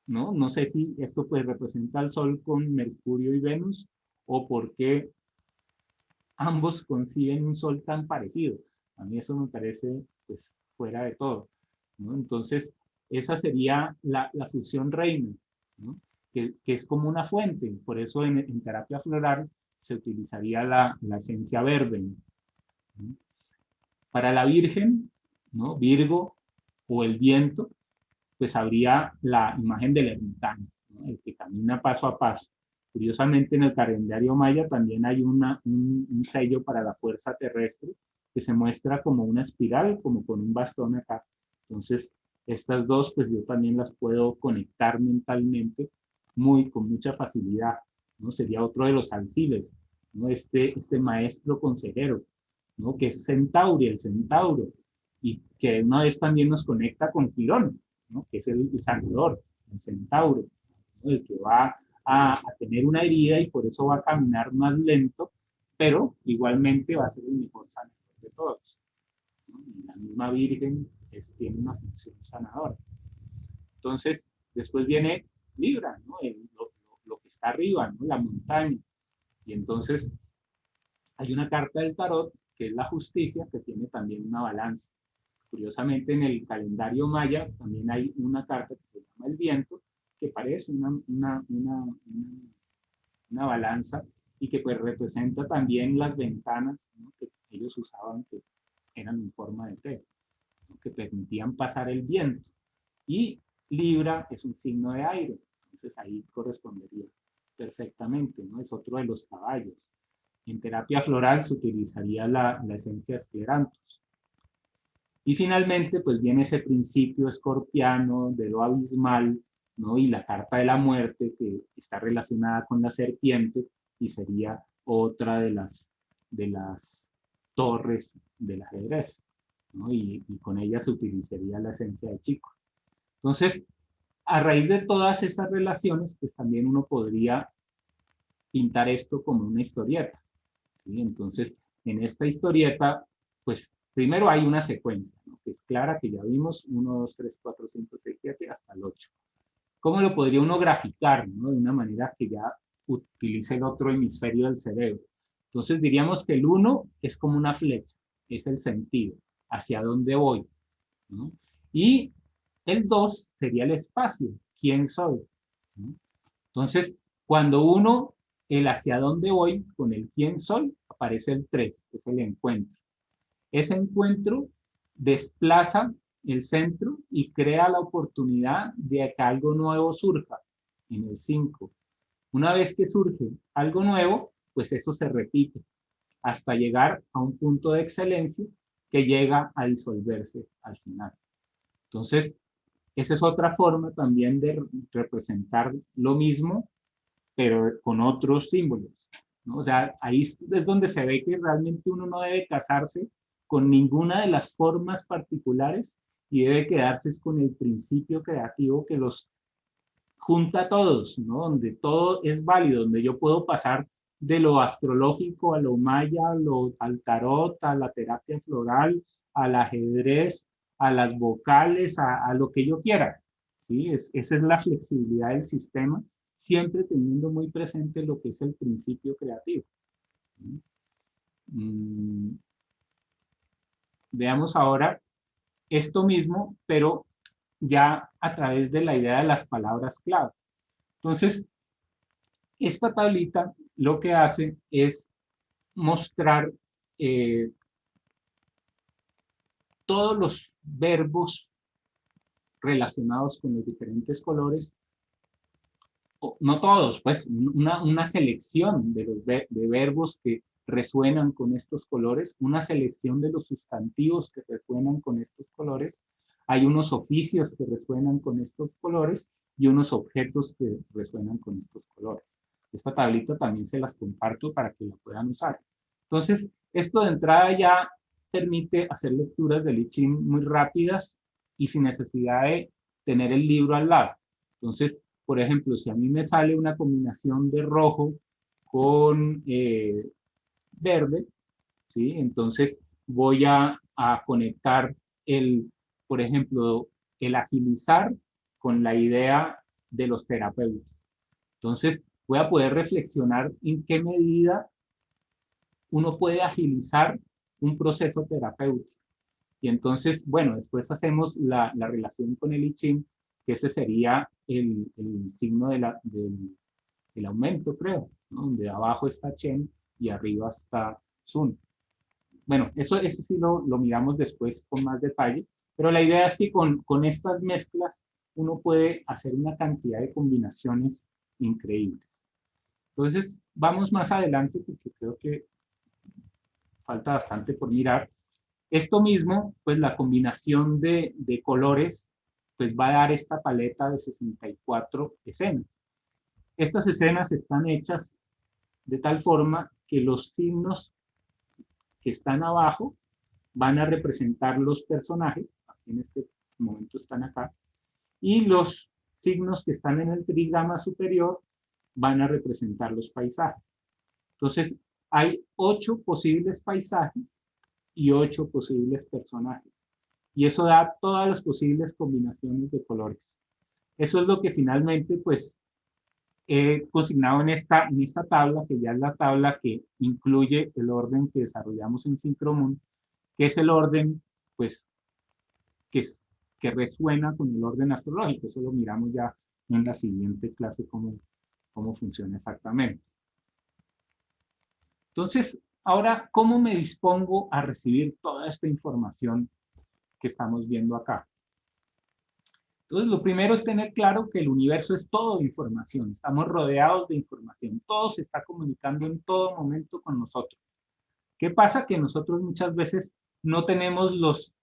¿No? No sé si esto pues representa el sol con Mercurio y Venus o por qué ambos conciben un sol tan parecido. A mí eso me parece pues fuera de todo, ¿no? Entonces, esa sería la fusión reina, ¿no? Que es como una fuente. Por eso en terapia floral se utilizaría la esencia verde, ¿no? Para la Virgen, ¿no? Virgo o el viento, pues habría la imagen del ermitaño, ¿no? El que camina paso a paso. Curiosamente, en el calendario maya también hay un sello para la fuerza terrestre que se muestra como una espiral, como con un bastón acá. Entonces, estas dos, pues yo también las puedo conectar mentalmente con mucha facilidad, ¿no? Sería otro de los alfiles, ¿no? Este maestro consejero, ¿no? Que es Centauri, el centauro, y que una vez también nos conecta con Quirón, ¿no? Que es el sanador, el centauro, ¿no? El que va a tener una herida y por eso va a caminar más lento, pero igualmente va a ser el mejor sanador de todos, ¿no? Y la misma Virgen tiene una función sanadora. Entonces, después viene Libra, ¿no? Lo que está arriba, ¿no? La montaña. Y entonces hay una carta del tarot que es la justicia, que tiene también una balanza. Curiosamente, en el calendario maya también hay una carta que se llama el viento, que parece una balanza y que pues representa también las ventanas, ¿no? Que ellos usaban, que eran en forma de T, ¿no? Que permitían pasar el viento. Y Libra es un signo de aire, entonces ahí correspondería perfectamente, ¿no? Es otro de los caballos. En terapia floral se utilizaría la esencia esclerantus. Y finalmente, pues viene ese principio escorpiano de lo abismal, ¿no? Y la carta de la muerte, que está relacionada con la serpiente y sería otra de las torres del ajedrez, ¿no? Y con ella se utilizaría la esencia de Chico. Entonces, a raíz de todas esas relaciones, pues también uno podría pintar esto como una historieta, ¿sí? Entonces, en esta historieta, pues primero hay una secuencia, ¿no? Que es clara, que ya vimos, 1, 2, 3, 4, 5, 6, 7, hasta el 8. ¿Cómo lo podría uno graficar, ¿no? De una manera que ya utilice el otro hemisferio del cerebro? Entonces diríamos que el 1 es como una flecha, es el sentido, hacia dónde voy, ¿no? Y el 2 sería el espacio, quién soy, ¿no? Entonces, cuando uno, el hacia dónde voy con el quién soy, aparece el 3, que es el encuentro. Ese encuentro desplaza el centro y crea la oportunidad de que algo nuevo surja en el 5. Una vez que surge algo nuevo, pues eso se repite hasta llegar a un punto de excelencia que llega a disolverse al final. Entonces, esa es otra forma también de representar lo mismo, pero con otros símbolos, ¿no? O sea, ahí es donde se ve que realmente uno no debe casarse con ninguna de las formas particulares y debe quedarse con el principio creativo que los junta a todos, ¿no? Donde todo es válido, donde yo puedo pasar de lo astrológico a lo maya, al tarot, a la terapia floral, al ajedrez, a las vocales, a lo que yo quiera, ¿sí? Esa es la flexibilidad del sistema, siempre teniendo muy presente lo que es el principio creativo. Mm, veamos ahora esto mismo, pero ya a través de la idea de las palabras clave. Entonces, esta tablita lo que hace es mostrar eh, todos los verbos relacionados con los diferentes colores, no todos, pues una selección de los de verbos que resuenan con estos colores, una selección de los sustantivos que resuenan con estos colores, hay unos oficios que resuenan con estos colores y unos objetos que resuenan con estos colores. Esta tablita también se las comparto para que la puedan usar. Entonces, esto de entrada ya permite hacer lecturas del I Ching muy rápidas y sin necesidad de tener el libro al lado. Entonces, por ejemplo, si a mí me sale una combinación de rojo con verde, ¿sí? Entonces voy a conectar por ejemplo, el agilizar con la idea de los terapeutas. Entonces voy a poder reflexionar en qué medida uno puede agilizar un proceso terapéutico. Y entonces, bueno, después hacemos la relación con el I Ching, que ese sería el signo del aumento, creo, ¿no? Donde abajo está Chen y arriba está Sun. Bueno, eso sí lo miramos después con más detalle, pero la idea es que con estas mezclas uno puede hacer una cantidad de combinaciones increíbles. Entonces, vamos más adelante porque creo que falta bastante por mirar. Esto mismo, pues la combinación de colores, pues va a dar esta paleta de 64 escenas. Estas escenas están hechas de tal forma que los signos que están abajo van a representar los personajes, aquí en este momento están acá, y los signos que están en el trigrama superior van a representar los paisajes. Entonces, hay 8 posibles paisajes y 8 posibles personajes. Y eso da todas las posibles combinaciones de colores. Eso es lo que finalmente, pues, he consignado en esta tabla, que ya es la tabla que incluye el orden que desarrollamos en Syncromoon, que es el orden, pues, que, que resuena con el orden astrológico. Eso lo miramos ya en la siguiente clase, cómo funciona exactamente. Entonces, ahora, ¿cómo me dispongo a recibir toda esta información que estamos viendo acá? Entonces, lo primero es tener claro que el universo es todo información, estamos rodeados de información, todo se está comunicando en todo momento con nosotros. ¿Qué pasa? Que nosotros muchas veces no tenemos los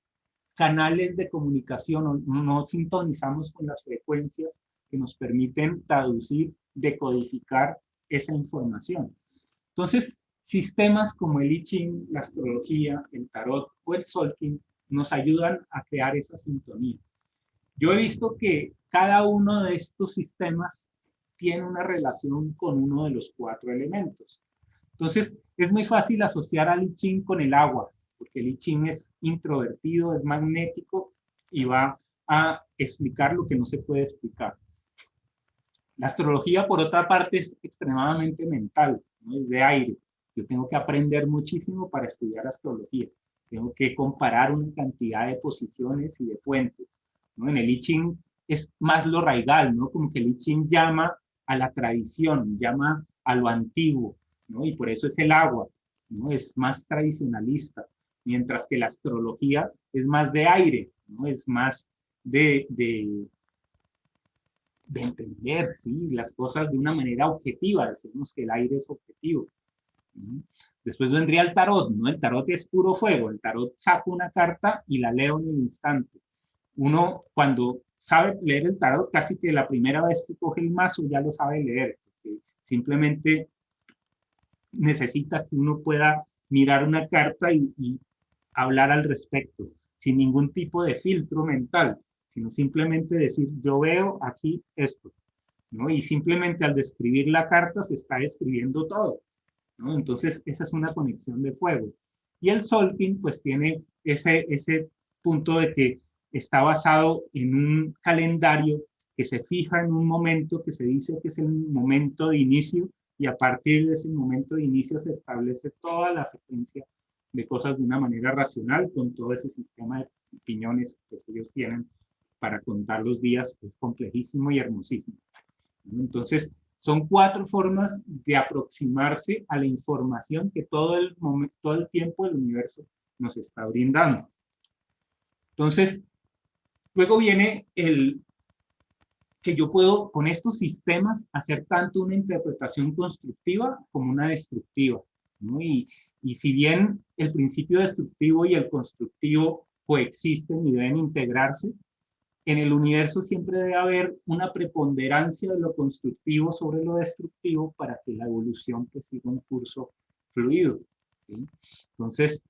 canales de comunicación, no sintonizamos con las frecuencias que nos permiten traducir, decodificar esa información. Entonces, sistemas como el I Ching, la astrología, el tarot o el Solking nos ayudan a crear esa sintonía. Yo he visto que cada uno de estos sistemas tiene una relación con uno de los 4 elementos. Entonces, es muy fácil asociar al I Ching con el agua, porque el I Ching es introvertido, es magnético y va a explicar lo que no se puede explicar. La astrología, por otra parte, es extremadamente mental, ¿no? Es de aire. Yo tengo que aprender muchísimo para estudiar astrología. Tengo que comparar una cantidad de posiciones y de fuentes, ¿no? En el I Ching es más lo raigal, ¿no? Como que el I Ching llama a la tradición, llama a lo antiguo, ¿no? Y por eso es el agua, ¿no? Es más tradicionalista, mientras que la astrología es más de aire, ¿no? Es más de entender, ¿sí? Las cosas de una manera objetiva, decimos que el aire es objetivo. ¿Sí? Después vendría el tarot, ¿no? El tarot es puro fuego, el tarot saca una carta y la leo en un instante. Uno cuando sabe leer el tarot, casi que la primera vez que coge el mazo ya lo sabe leer, porque simplemente necesita que uno pueda mirar una carta y hablar al respecto, sin ningún tipo de filtro mental, sino simplemente decir, yo veo aquí esto, ¿no? Y simplemente al describir la carta se está describiendo todo, ¿no? Entonces, esa es una conexión de fuego. Y el Solking, pues tiene ese punto de que está basado en un calendario que se fija en un momento que se dice que es el momento de inicio y a partir de ese momento de inicio se establece toda la secuencia de cosas de una manera racional con todo ese sistema de opiniones que ellos tienen para contar los días, que es complejísimo y hermosísimo. Entonces, son 4 formas de aproximarse a la información que todo el tiempo el universo nos está brindando. Entonces, luego viene el que yo puedo con estos sistemas hacer tanto una interpretación constructiva como una destructiva, ¿no? Y si bien el principio destructivo y el constructivo coexisten y deben integrarse, en el universo siempre debe haber una preponderancia de lo constructivo sobre lo destructivo para que la evolución pues, siga un curso fluido. ¿Sí? Entonces,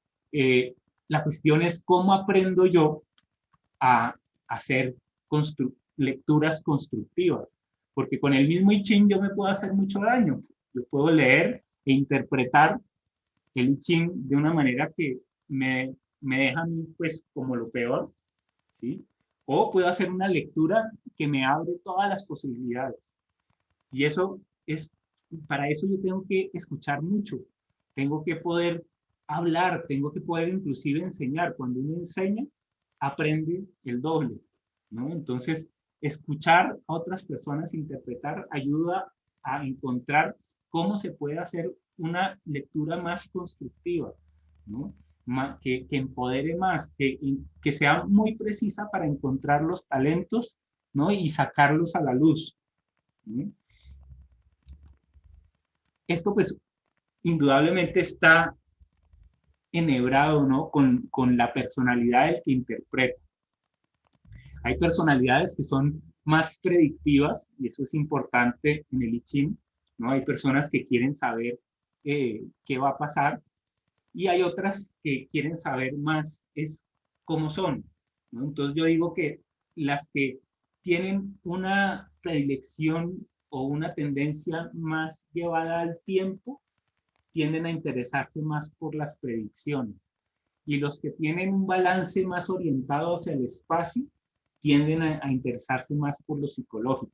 la cuestión es cómo aprendo yo a hacer lecturas constructivas, porque con el mismo I Ching yo me puedo hacer mucho daño. Yo puedo leer e interpretar el I Ching de una manera que me deja a mí pues como lo peor, ¿sí? O puedo hacer una lectura que me abre todas las posibilidades. Y eso es, para eso yo tengo que escuchar mucho, tengo que poder hablar, tengo que poder inclusive enseñar. Cuando uno enseña, aprende el doble, ¿no? Entonces, escuchar a otras personas interpretar ayuda a encontrar cómo se puede hacer una lectura más constructiva, ¿no? Que empodere más, que sea muy precisa para encontrar los talentos, ¿no? Y sacarlos a la luz, ¿no? Esto pues indudablemente está enhebrado, ¿no? Con la personalidad del que interpreta. Hay personalidades que son más predictivas y eso es importante en el I Ching, ¿no? Hay personas que quieren saber qué va a pasar y hay otras que quieren saber más es cómo son, ¿no? Entonces yo digo que las que tienen una predilección o una tendencia más llevada al tiempo tienden a interesarse más por las predicciones y los que tienen un balance más orientado hacia el espacio tienden a interesarse más por lo psicológico.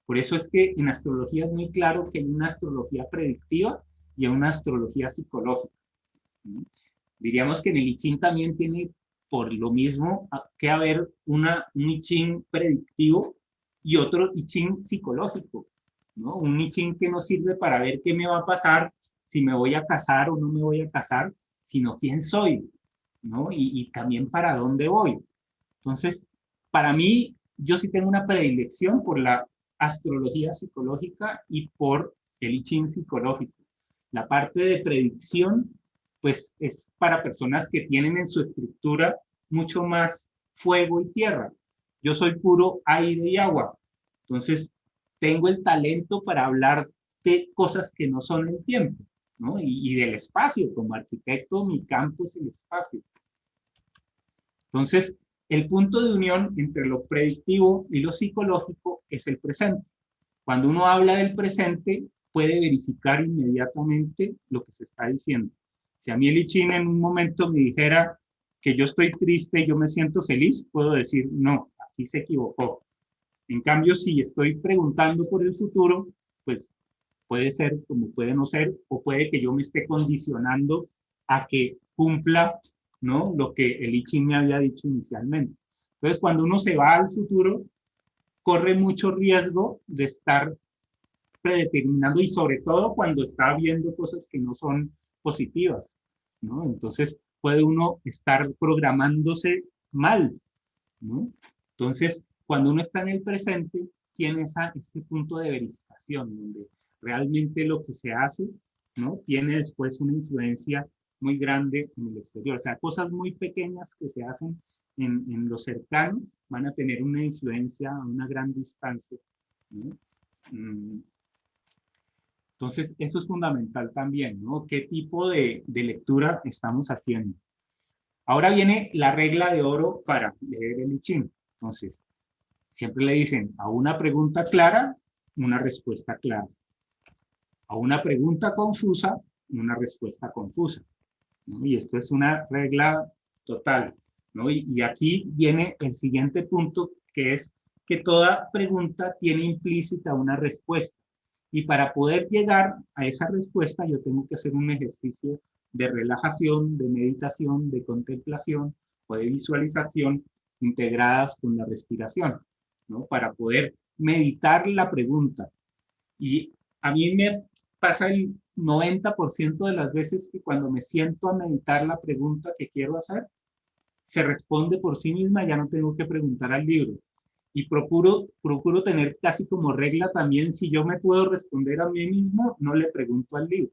Por eso es que en astrología es muy claro que hay una astrología predictiva y una astrología psicológica. ¿Sí? Diríamos que en el I Ching también tiene por lo mismo que haber un I Ching predictivo y otro I Ching psicológico, ¿no? Un I Ching que no sirve para ver qué me va a pasar, si me voy a casar o no me voy a casar, sino quién soy, ¿no? Y también para dónde voy. Entonces, para mí, yo sí tengo una predilección por la astrología psicológica y por el I Ching psicológico. La parte de predicción, pues es para personas que tienen en su estructura mucho más fuego y tierra. Yo soy puro aire y agua. Entonces, tengo el talento para hablar de cosas que no son el tiempo, ¿no? Y del espacio. Como arquitecto, mi campo es el espacio. Entonces, el punto de unión entre lo predictivo y lo psicológico es el presente. Cuando uno habla del presente, puede verificar inmediatamente lo que se está diciendo. Si a mí el I Ching en un momento me dijera que yo estoy triste y yo me siento feliz, puedo decir, no, aquí se equivocó. En cambio, si estoy preguntando por el futuro, pues puede ser como puede no ser, o puede que yo me esté condicionando a que cumpla, ¿no?, lo que el I Ching me había dicho inicialmente. Entonces, cuando uno se va al futuro, corre mucho riesgo de estar predeterminando, y sobre todo cuando está viendo cosas que no son positivas, ¿no? Entonces puede uno estar programándose mal, ¿no? Entonces, cuando uno está en el presente, tiene este punto de verificación, donde realmente lo que se hace, ¿no?, tiene después una influencia muy grande en el exterior. O sea, cosas muy pequeñas que se hacen en lo cercano van a tener una influencia a una gran distancia, ¿no? Entonces, eso es fundamental también, ¿no? ¿Qué tipo de lectura estamos haciendo? Ahora viene la regla de oro para leer el I Ching. Entonces, siempre le dicen a una pregunta clara, una respuesta clara. A una pregunta confusa, una respuesta confusa, ¿no? Y esto es una regla total, ¿no? Y aquí viene el siguiente punto, que es que toda pregunta tiene implícita una respuesta. Y para poder llegar a esa respuesta, yo tengo que hacer un ejercicio de relajación, de meditación, de contemplación o de visualización integradas con la respiración, ¿no? Para poder meditar la pregunta. Y a mí me pasa el 90% de las veces que cuando me siento a meditar la pregunta que quiero hacer, se responde por sí misma, ya no tengo que preguntar al libro. Y procuro tener casi como regla también, si yo me puedo responder a mí mismo, no le pregunto al libro.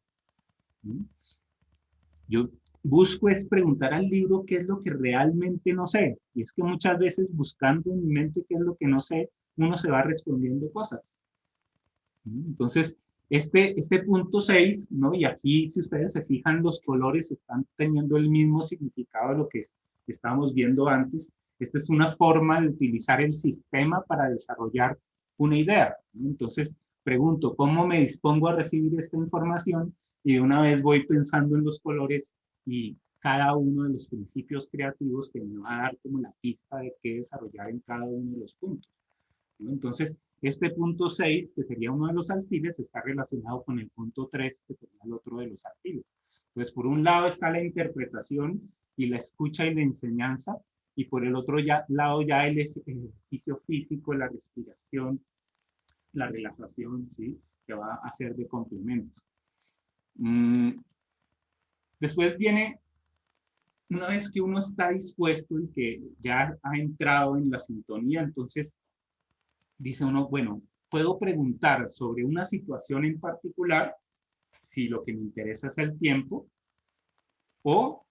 Yo busco es preguntar al libro qué es lo que realmente no sé. Y es que muchas veces buscando en mi mente qué es lo que no sé, uno se va respondiendo cosas. Entonces, este punto 6, ¿no? Y aquí, si ustedes se fijan, los colores están teniendo el mismo significado de lo que estábamos viendo antes. Esta es una forma de utilizar el sistema para desarrollar una idea, ¿no? Entonces, pregunto, ¿cómo me dispongo a recibir esta información? Y de una vez voy pensando en los colores y cada uno de los principios creativos que me va a dar como la pista de qué desarrollar en cada uno de los puntos, ¿no? Entonces, este punto 6, que sería uno de los alfiles, está relacionado con el punto 3, que sería el otro de los alfiles. Entonces, por un lado está la interpretación y la escucha y la enseñanza, y por el otro lado ya el ejercicio físico, la respiración, la relajación, ¿sí?, que va a hacer de complemento. Después viene, una vez que uno está dispuesto y que ya ha entrado en la sintonía, entonces dice uno, bueno, puedo preguntar sobre una situación en particular, si lo que me interesa es el tiempo, o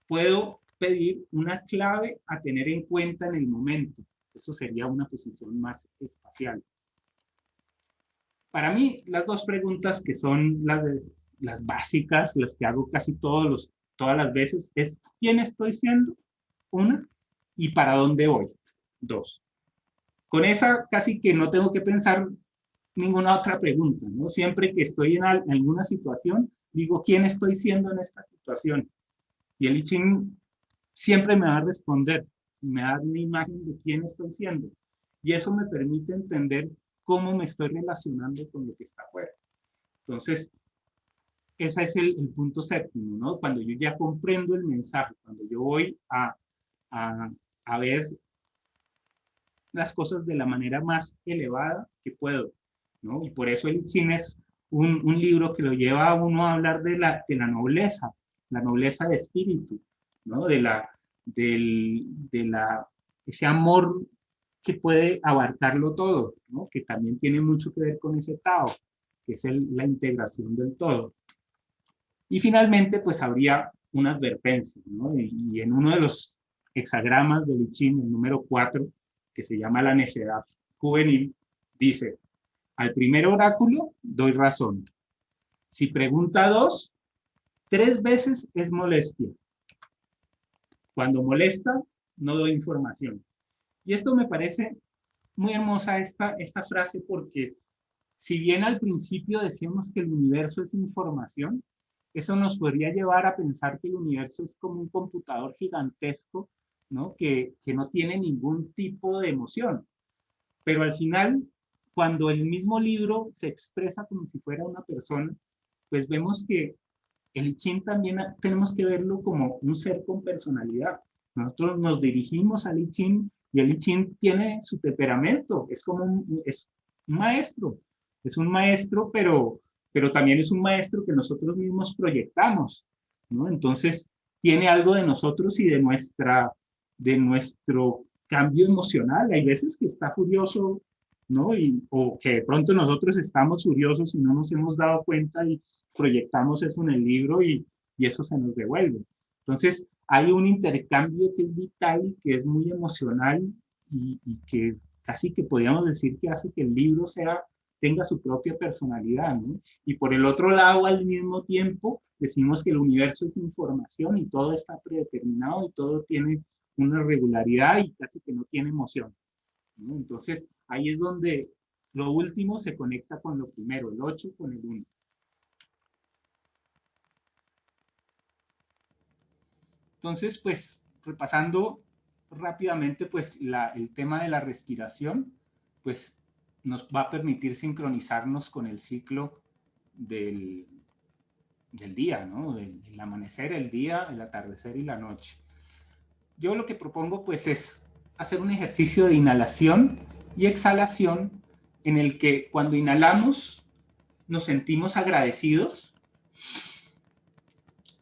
puedo pedir una clave a tener en cuenta en el momento. Eso sería una posición más espacial. Para mí, las dos preguntas que son las básicas, las que hago casi todas las veces, es ¿quién estoy siendo? Una, y ¿para dónde voy? Dos. Con esa casi que no tengo que pensar ninguna otra pregunta, ¿no? Siempre que estoy en alguna situación, digo, ¿quién estoy siendo en esta situación? Y el I Ching siempre me va a responder, me da una imagen de quién estoy siendo. Y eso me permite entender cómo me estoy relacionando con lo que está afuera. Entonces, ese es el punto séptimo, ¿no? Cuando yo ya comprendo el mensaje, cuando yo voy a ver las cosas de la manera más elevada que puedo, ¿no? Y por eso el I Ching es un libro que lo lleva a uno a hablar de la nobleza de espíritu, ¿no? Ese amor que puede abarcarlo todo, ¿no? Que también tiene mucho que ver con ese Tao, que es la integración del todo. Y finalmente, pues habría una advertencia, ¿no? Y en uno de los hexagramas del I Ching, el número 4, que se llama la necedad juvenil, dice, al primer oráculo doy razón. Si pregunta 2, 3 veces es molestia. Cuando molesta, no doy información. Y esto me parece muy hermosa esta frase porque si bien al principio decíamos que el universo es información, eso nos podría llevar a pensar que el universo es como un computador gigantesco, ¿no? Que no tiene ningún tipo de emoción. Pero al final, cuando el mismo libro se expresa como si fuera una persona, pues vemos que el I Ching también tenemos que verlo como un ser con personalidad. Nosotros nos dirigimos al I Ching y el I Ching tiene su temperamento, es como es un maestro, es un maestro, pero también es un maestro que nosotros mismos proyectamos, ¿no? Entonces, tiene algo de nosotros y de nuestro cambio emocional. Hay veces que está furioso, ¿no? O que de pronto nosotros estamos furiosos y no nos hemos dado cuenta y proyectamos eso en el libro y eso se nos devuelve. Entonces, hay un intercambio que es vital y que es muy emocional y que casi que podríamos decir que hace que el libro tenga su propia personalidad, ¿no? Y por el otro lado, al mismo tiempo, decimos que el universo es información y todo está predeterminado y todo tiene una regularidad y casi que no tiene emoción, ¿no? Entonces, ahí es donde lo último se conecta con lo primero, el 8 con el 1. Entonces, pues, repasando rápidamente, pues, el tema de la respiración, pues, nos va a permitir sincronizarnos con el ciclo del, del día, ¿no? El amanecer, el día, el atardecer y la noche. Yo lo que propongo, pues, es hacer un ejercicio de inhalación y exhalación en el que cuando inhalamos nos sentimos agradecidos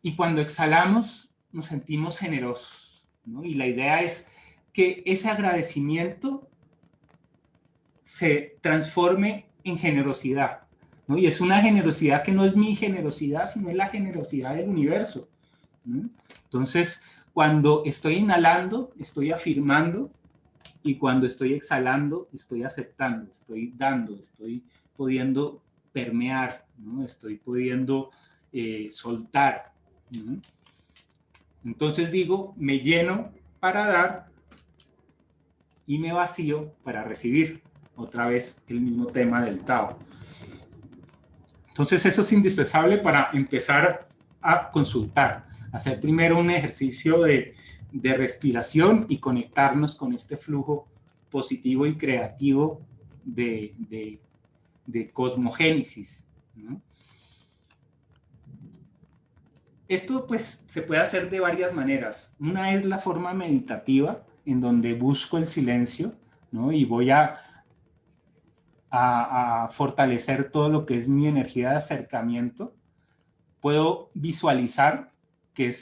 y cuando exhalamos nos sentimos generosos, ¿no? Y la idea es que ese agradecimiento se transforme en generosidad, ¿no? Y es una generosidad que no es mi generosidad, sino es la generosidad del universo, ¿no? Entonces, cuando estoy inhalando, estoy afirmando, y cuando estoy exhalando, estoy aceptando, estoy dando, estoy pudiendo permear, ¿no? Estoy pudiendo soltar, ¿no? Entonces digo, me lleno para dar y me vacío para recibir. Otra vez el mismo tema del Tao. Entonces eso es indispensable para empezar a consultar, hacer primero un ejercicio de respiración y conectarnos con este flujo positivo y creativo de cosmogénesis, ¿no? Esto pues se puede hacer de varias maneras. Una es la forma meditativa, en donde busco el silencio, ¿no? Y voy a fortalecer todo lo que es mi energía de acercamiento. Puedo visualizar, que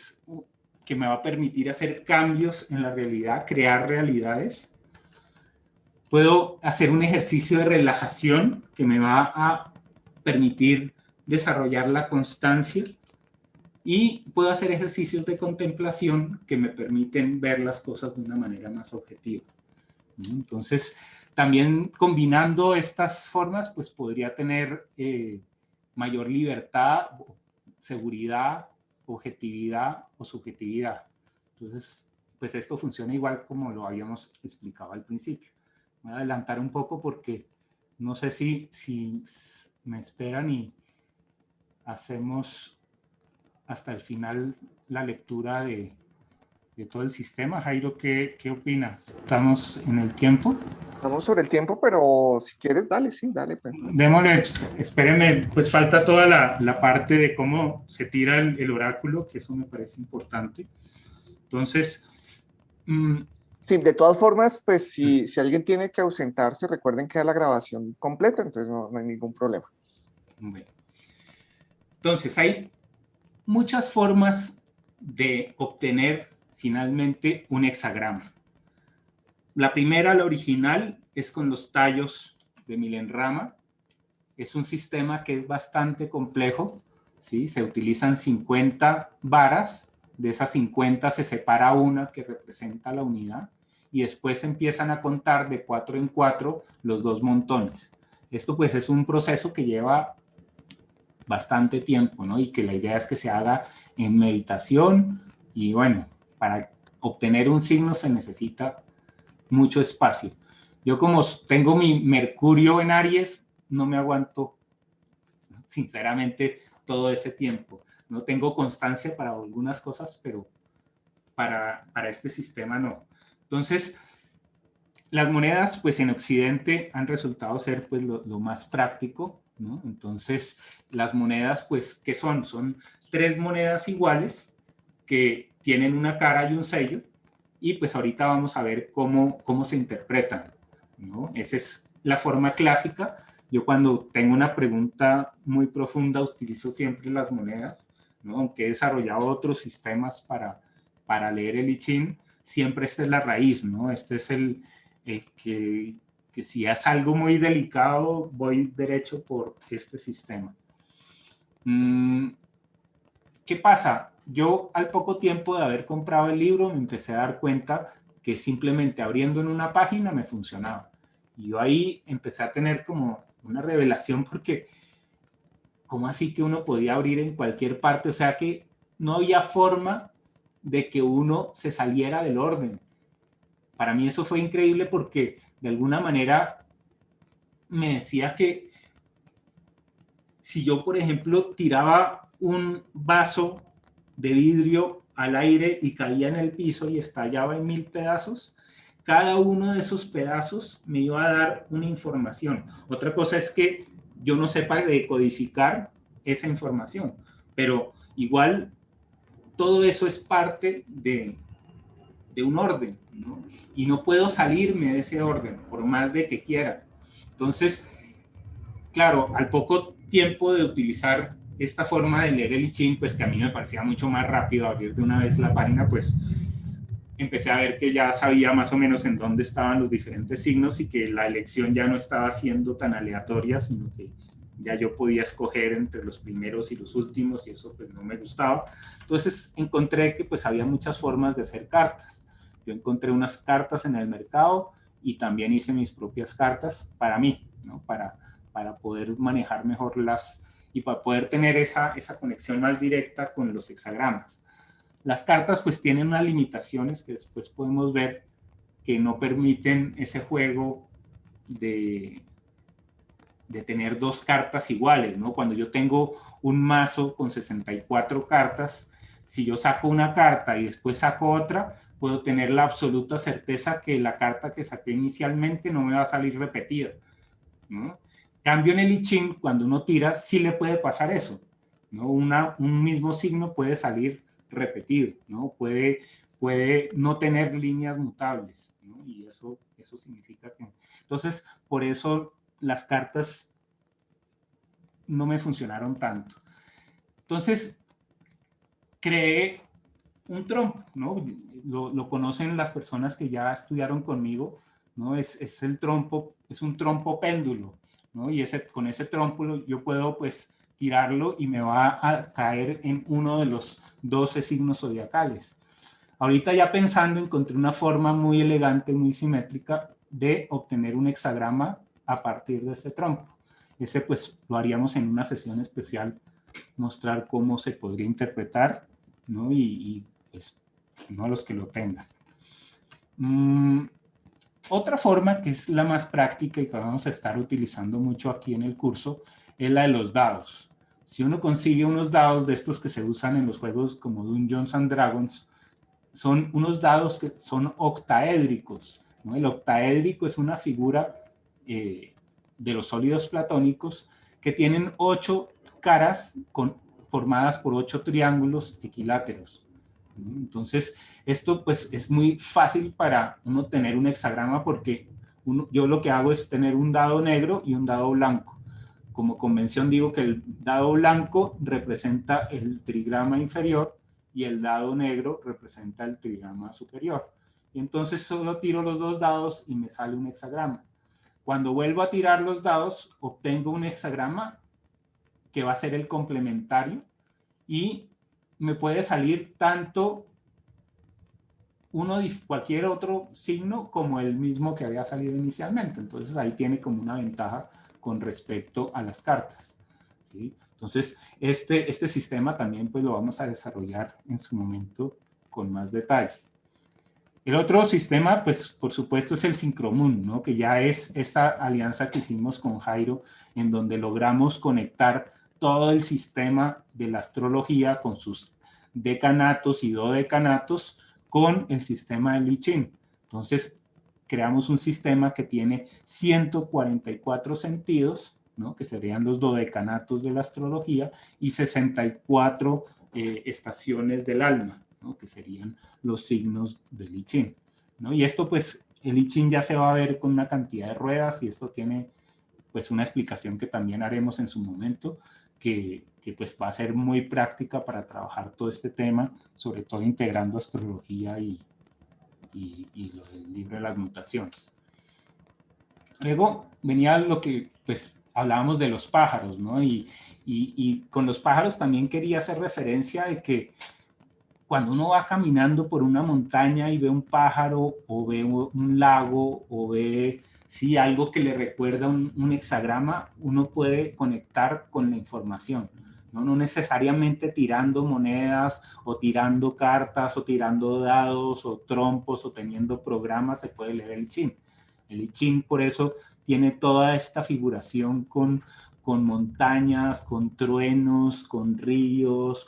me va a permitir hacer cambios en la realidad, crear realidades. Puedo hacer un ejercicio de relajación que me va a permitir desarrollar la constancia. Y puedo hacer ejercicios de contemplación que me permiten ver las cosas de una manera más objetiva. Entonces, también combinando estas formas, pues podría tener mayor libertad, seguridad, objetividad o subjetividad. Entonces, pues esto funciona igual como lo habíamos explicado al principio. Voy a adelantar un poco porque no sé si me esperan y hacemos hasta el final la lectura de todo el sistema. Jairo, ¿qué opinas? ¿Estamos en el tiempo? Estamos sobre el tiempo, pero si quieres, dale, sí, dale. Pues. Démosle, espérenme, pues falta toda la parte de cómo se tira el oráculo, que eso me parece importante. Entonces... sí, de todas formas, pues si alguien tiene que ausentarse, recuerden que da la grabación completa, entonces no hay ningún problema. Bueno. Entonces, hay muchas formas de obtener finalmente un hexagrama. La primera, la original, es con los tallos de Milenrama. Es un sistema que es bastante complejo, ¿sí? Se utilizan 50 varas de esas 50 se separa una que representa la unidad y después empiezan a contar de 4 en 4 los dos montones. Esto pues es un proceso que lleva bastante tiempo, ¿no? Y que la idea es que se haga en meditación y bueno, para obtener un signo se necesita mucho espacio. Yo como tengo mi Mercurio en Aries, no me aguanto sinceramente todo ese tiempo. No tengo constancia para algunas cosas, pero para este sistema no. Entonces, las monedas, pues en Occidente han resultado ser pues lo más práctico, ¿no? Entonces, las monedas, pues, ¿qué son? Son tres monedas iguales que tienen una cara y un sello, y pues ahorita vamos a ver cómo se interpretan, ¿no? Esa es la forma clásica. Yo cuando tengo una pregunta muy profunda utilizo siempre las monedas, ¿no? Aunque he desarrollado otros sistemas para leer el I Ching, siempre esta es la raíz, ¿no? Este es el que si es algo muy delicado, voy derecho por este sistema. ¿Qué pasa? Yo al poco tiempo de haber comprado el libro me empecé a dar cuenta que simplemente abriendo en una página me funcionaba. Y yo ahí empecé a tener como una revelación porque ¿cómo así que uno podía abrir en cualquier parte? O sea que no había forma de que uno se saliera del orden. Para mí eso fue increíble porque de alguna manera me decía que si yo, por ejemplo, tiraba un vaso de vidrio al aire y caía en el piso y estallaba en 1000 pedazos, cada uno de esos pedazos me iba a dar una información. Otra cosa es que yo no sepa decodificar esa información, pero igual todo eso es parte de un orden, ¿no? Y no puedo salirme de ese orden, por más de que quiera. Entonces, claro, al poco tiempo de utilizar esta forma de leer el I Ching, pues que a mí me parecía mucho más rápido abrir de una vez la página, pues empecé a ver que ya sabía más o menos en dónde estaban los diferentes signos y que la elección ya no estaba siendo tan aleatoria, sino que ya yo podía escoger entre los primeros y los últimos y eso pues no me gustaba. Entonces encontré que pues había muchas formas de hacer cartas. Yo encontré unas cartas en el mercado y también hice mis propias cartas para mí, ¿no? Para poder manejar mejor las y para poder tener esa conexión más directa con los hexagramas. Las cartas pues tienen unas limitaciones que después podemos ver que no permiten ese juego de tener dos cartas iguales, ¿no? Cuando yo tengo un mazo con 64 cartas, si yo saco una carta y después saco otra, puedo tener la absoluta certeza que la carta que saqué inicialmente no me va a salir repetida, ¿no? Cambio en el I Ching, cuando uno tira, sí le puede pasar eso, ¿no? Un mismo signo puede salir repetido, ¿no? Puede no tener líneas mutables, ¿no? Y eso significa que... Entonces, por eso las cartas no me funcionaron tanto. Entonces, creé un trompo, ¿no? Lo conocen las personas que ya estudiaron conmigo, ¿no? Es el trompo, es un trompo péndulo, ¿no? Y con ese trompo yo puedo, pues, tirarlo y me va a caer en uno de los 12 signos zodiacales. Ahorita ya pensando, encontré una forma muy elegante, muy simétrica de obtener un hexagrama a partir de este trompo. Ese pues lo haríamos en una sesión especial, mostrar cómo se podría interpretar, ¿no? Y pues, no los que lo tengan. Otra forma que es la más práctica y que vamos a estar utilizando mucho aquí en el curso es la de los dados. Si uno consigue unos dados de estos que se usan en los juegos como Dungeons and Dragons, son unos dados que son octaédricos, ¿no? El octaédrico es una figura de los sólidos platónicos que tienen 8 caras formadas por 8 triángulos equiláteros, ¿no? Entonces, esto pues es muy fácil para uno tener un hexagrama porque yo lo que hago es tener un dado negro y un dado blanco. Como convención digo que el dado blanco representa el trigrama inferior y el dado negro representa el trigrama superior. Y entonces solo tiro los dos dados y me sale un hexagrama. Cuando vuelvo a tirar los dados, obtengo un hexagrama que va a ser el complementario y me puede salir tanto cualquier otro signo como el mismo que había salido inicialmente. Entonces ahí tiene como una ventaja con respecto a las cartas, ¿sí? Entonces este sistema también pues lo vamos a desarrollar en su momento con más detalle. El otro sistema, pues por supuesto, es el Syncromoon, ¿no? Que ya es esta alianza que hicimos con Jairo, en donde logramos conectar todo el sistema de la astrología con sus decanatos y dodecanatos con el sistema de I Ching. Entonces, creamos un sistema que tiene 144 sentidos, ¿no? Que serían los dodecanatos de la astrología, y 64 estaciones del alma, ¿no? Que serían los signos del I Ching, ¿no? Y esto pues el I Ching ya se va a ver con una cantidad de ruedas, y esto tiene pues una explicación que también haremos en su momento, que pues va a ser muy práctica para trabajar todo este tema, sobre todo integrando astrología y lo del libro de las mutaciones. Luego venía lo que pues hablábamos de los pájaros, ¿no? Y con los pájaros también quería hacer referencia de que cuando uno va caminando por una montaña y ve un pájaro o ve un lago o ve sí, algo que le recuerda un hexagrama, uno puede conectar con la información, ¿no? No necesariamente tirando monedas o tirando cartas o tirando dados o trompos o teniendo programas se puede leer el I Ching. El I Ching por eso tiene toda esta figuración con montañas, con truenos, con ríos,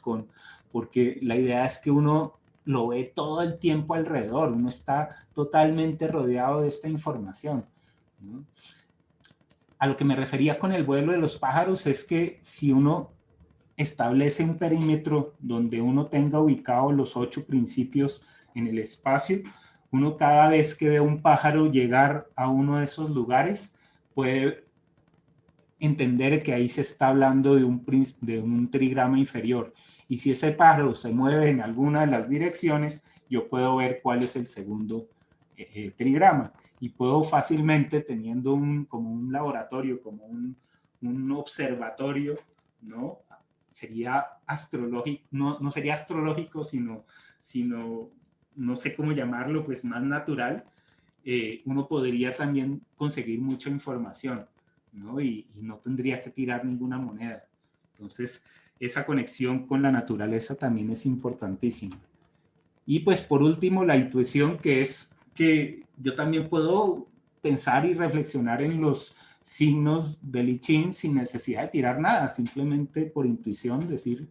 porque la idea es que uno lo ve todo el tiempo alrededor, uno está totalmente rodeado de esta información, ¿no? A lo que me refería con el vuelo de los pájaros es que si uno establece un perímetro donde uno tenga ubicados los 8 principios en el espacio, uno cada vez que ve un pájaro llegar a uno de esos lugares puede entender que ahí se está hablando de un trigrama inferior. Y si ese pájaro se mueve en alguna de las direcciones, yo puedo ver cuál es el segundo trigrama. Y puedo fácilmente, teniendo como un laboratorio, como un observatorio, ¿no? Sería astrológico, no sería astrológico, sino, no sé cómo llamarlo, pues más natural. Uno podría también conseguir mucha información, ¿no? Y no tendría que tirar ninguna moneda. Entonces, esa conexión con la naturaleza también es importantísima. Y pues por último, la intuición, que es que yo también puedo pensar y reflexionar en los signos del I Ching sin necesidad de tirar nada, simplemente por intuición decir,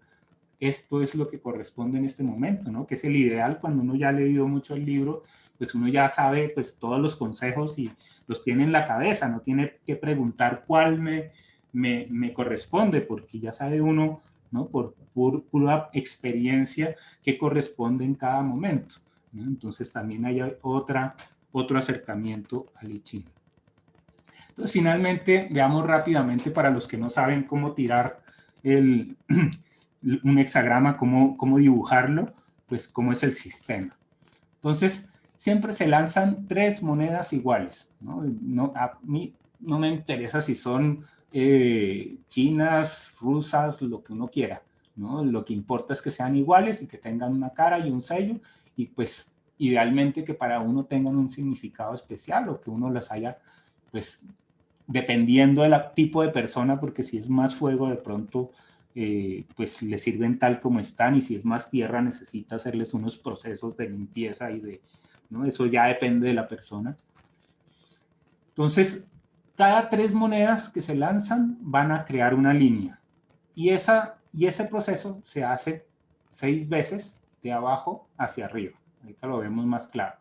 esto es lo que corresponde en este momento, ¿no? Que es el ideal cuando uno ya ha leído mucho el libro, pues uno ya sabe pues todos los consejos y los tiene en la cabeza, no tiene que preguntar cuál me corresponde, porque ya sabe uno, ¿no? Por pura experiencia que corresponde en cada momento, ¿no? Entonces también hay otro acercamiento al I Ching. Entonces finalmente veamos rápidamente para los que no saben cómo tirar un hexagrama, cómo dibujarlo, pues cómo es el sistema. Entonces, siempre se lanzan 3 monedas iguales, ¿no? A mí no me interesa si son chinas, rusas, lo que uno quiera, ¿no? Lo que importa es que sean iguales y que tengan una cara y un sello, y pues idealmente que para uno tengan un significado especial o que uno las haya, pues dependiendo del tipo de persona, porque si es más fuego de pronto pues le sirven tal como están, y si es más tierra necesita hacerles unos procesos de limpieza ¿no? Eso ya depende de la persona. Entonces, cada 3 monedas que se lanzan van a crear una línea, y ese proceso se hace 6 veces de abajo hacia arriba. Ahorita lo vemos más claro.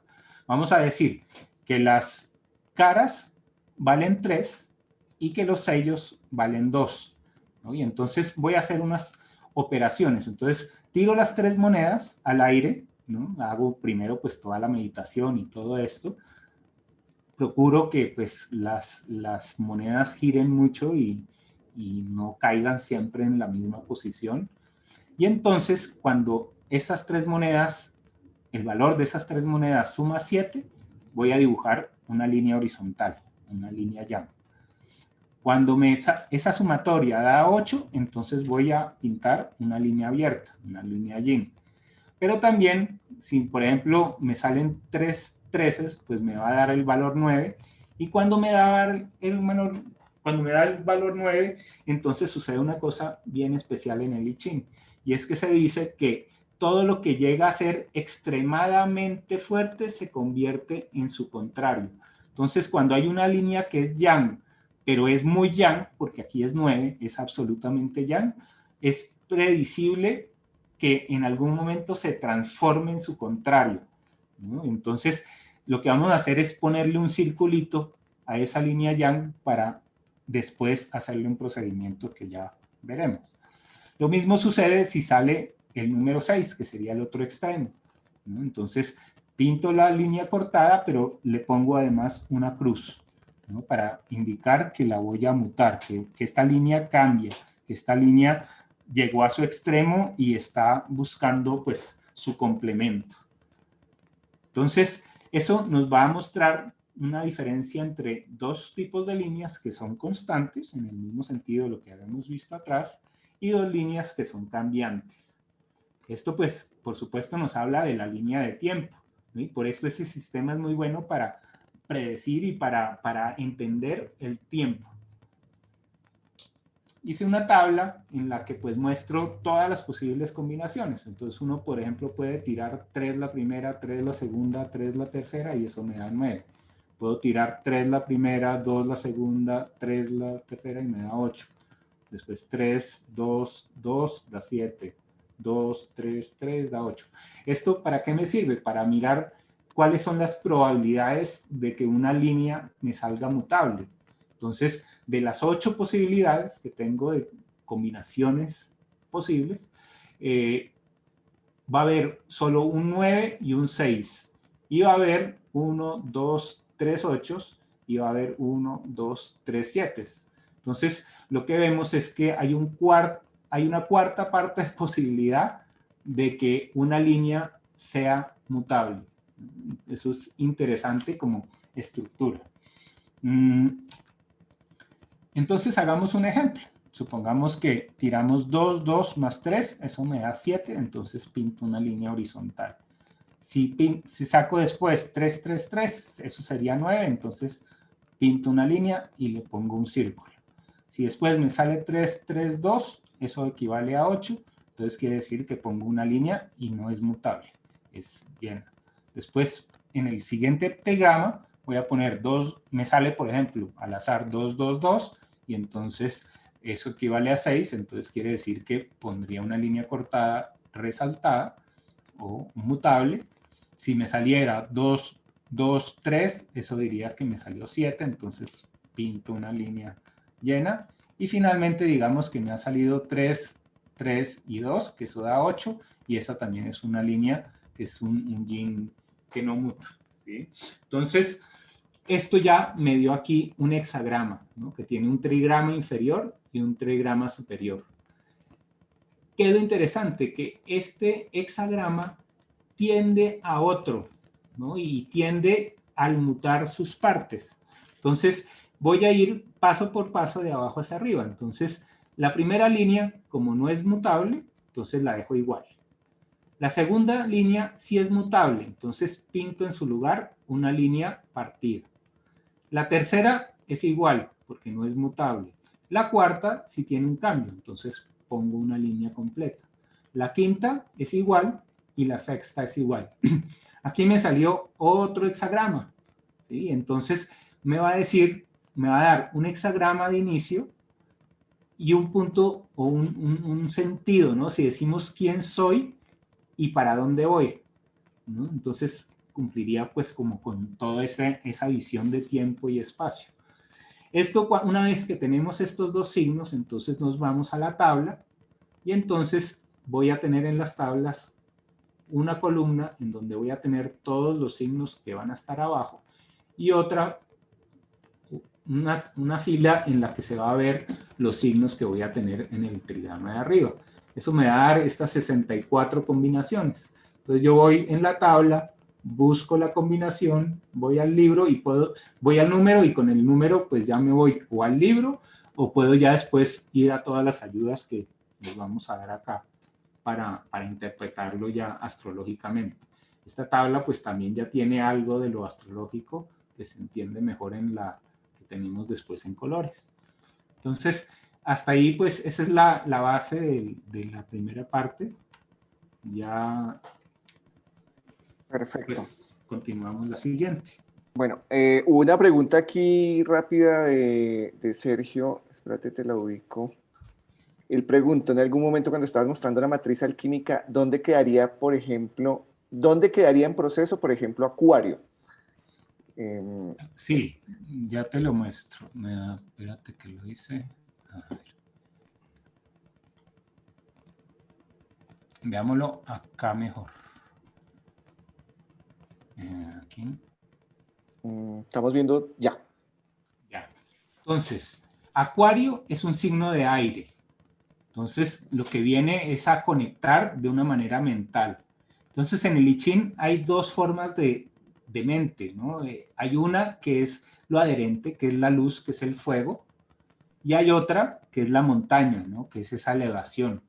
Vamos a decir que las caras valen 3 y que los sellos valen 2, ¿no? Y entonces voy a hacer unas operaciones. Entonces tiro las 3 monedas al aire, ¿no? Hago primero pues toda la meditación y todo esto. Procuro que pues las monedas giren mucho y no caigan siempre en la misma posición. Y entonces cuando esas 3 monedas, el valor de esas 3 monedas suma 7, voy a dibujar una línea horizontal, una línea llana. Cuando esa sumatoria da 8, entonces voy a pintar una línea abierta, una línea yin. Pero también, si por ejemplo me salen 3 treces, pues me va a dar el valor 9. Y cuando me da el valor 9, entonces sucede una cosa bien especial en el I Ching. Y es que se dice que todo lo que llega a ser extremadamente fuerte se convierte en su contrario. Entonces, cuando hay una línea que es yang, pero es muy yang, porque aquí es 9, es absolutamente yang, es predecible que en algún momento se transforme en su contrario, ¿no? Entonces, lo que vamos a hacer es ponerle un circulito a esa línea yang para después hacerle un procedimiento que ya veremos. Lo mismo sucede si sale el número 6, que sería el otro extremo, ¿no? Entonces, pinto la línea cortada, pero le pongo además una cruz, ¿no? Para indicar que la voy a mutar, que esta línea cambia, que esta línea llegó a su extremo y está buscando pues su complemento. Entonces, eso nos va a mostrar una diferencia entre dos tipos de líneas que son constantes, en el mismo sentido de lo que habíamos visto atrás, y dos líneas que son cambiantes. Esto, pues, por supuesto, nos habla de la línea de tiempo, ¿no? Y por eso ese sistema es muy bueno para predecir y para entender el tiempo. Hice una tabla en la que pues muestro todas las posibles combinaciones. Entonces uno, por ejemplo, puede tirar 3 la primera, 3 la segunda, 3 la tercera y eso me da 9. Puedo tirar 3 la primera, 2 la segunda, 3 la tercera y me da 8. Después 3, 2, 2 da 7. 2, 3, 3 da 8. ¿Esto para qué me sirve? Para mirar cuáles son las probabilidades de que una línea me salga mutable. Entonces, de las 8 posibilidades que tengo de combinaciones posibles, va a haber solo un 9 y un 6. Y va a haber 1, 2, 3 8 y va a haber 1, 2, 3 7. Entonces, lo que vemos es que hay una cuarta parte de posibilidad de que una línea sea mutable. Eso es interesante como estructura. Entonces hagamos un ejemplo. Supongamos que tiramos 2, 2 más 3, eso me da 7, entonces pinto una línea horizontal. Si saco después 3, 3, 3, eso sería 9, entonces pinto una línea y le pongo un círculo. Si después me sale 3, 3, 2, eso equivale a 8, entonces quiere decir que pongo una línea y no es mutable, es llena. Después, en el siguiente heptagrama, voy a poner 2, me sale, por ejemplo, al azar 2, 2, 2, y entonces eso equivale a 6, entonces quiere decir que pondría una línea cortada resaltada o mutable. Si me saliera 2, 2, 3, eso diría que me salió 7, entonces pinto una línea llena. Y finalmente digamos que me ha salido 3, 3 y 2, que eso da 8, y esa también es una línea que es un yin que no muta, ¿sí? Entonces, esto ya me dio aquí un hexagrama, ¿no? Que tiene un trigrama inferior y un trigrama superior. ¿Qué es lo interesante? Que este hexagrama tiende a otro, ¿no? Y tiende al mutar sus partes. Entonces, voy a ir paso por paso de abajo hacia arriba. Entonces, la primera línea, como no es mutable, entonces la dejo igual. La segunda línea sí es mutable, entonces pinto en su lugar una línea partida. La tercera es igual, porque no es mutable. La cuarta sí tiene un cambio, entonces pongo una línea completa. La quinta es igual y la sexta es igual. Aquí me salió otro hexagrama, ¿sí? Entonces me va a dar un hexagrama de inicio y un punto o un sentido, ¿no? Si decimos quién soy y para dónde voy, ¿no? Entonces cumpliría pues como con toda esa visión de tiempo y espacio. Esto, una vez que tenemos estos dos signos, entonces nos vamos a la tabla y entonces voy a tener en las tablas una columna en donde voy a tener todos los signos que van a estar abajo y otra, una fila en la que se va a ver los signos que voy a tener en el trigrama de arriba. Eso me va a dar estas 64 combinaciones. Entonces yo voy en la tabla, busco la combinación, voy al libro y voy al número y con el número pues ya me voy o al libro o puedo ya después ir a todas las ayudas que les vamos a dar acá para interpretarlo ya astrológicamente. Esta tabla pues también ya tiene algo de lo astrológico que se entiende mejor en la que tenemos después en colores. Entonces, hasta ahí pues esa es la base de la primera parte. Ya Perfecto. pues continuamos la siguiente. Bueno, una pregunta aquí rápida de Sergio. Espérate, te la ubico. Él preguntó en algún momento cuando estabas mostrando la matriz alquímica, ¿dónde quedaría, por ejemplo, dónde quedaría en proceso, por ejemplo, Acuario? Sí, ya te lo muestro. Espérate que lo hice. A ver. Veámoslo acá mejor. Aquí. Estamos viendo ya. Ya. Entonces, Acuario es un signo de aire. Entonces, lo que viene es a conectar de una manera mental. Entonces, en el I Ching hay dos formas de mente, ¿no? Hay una que es lo adherente, que es la luz, que es el fuego, y hay otra que es la montaña, ¿no? Que es esa elevación.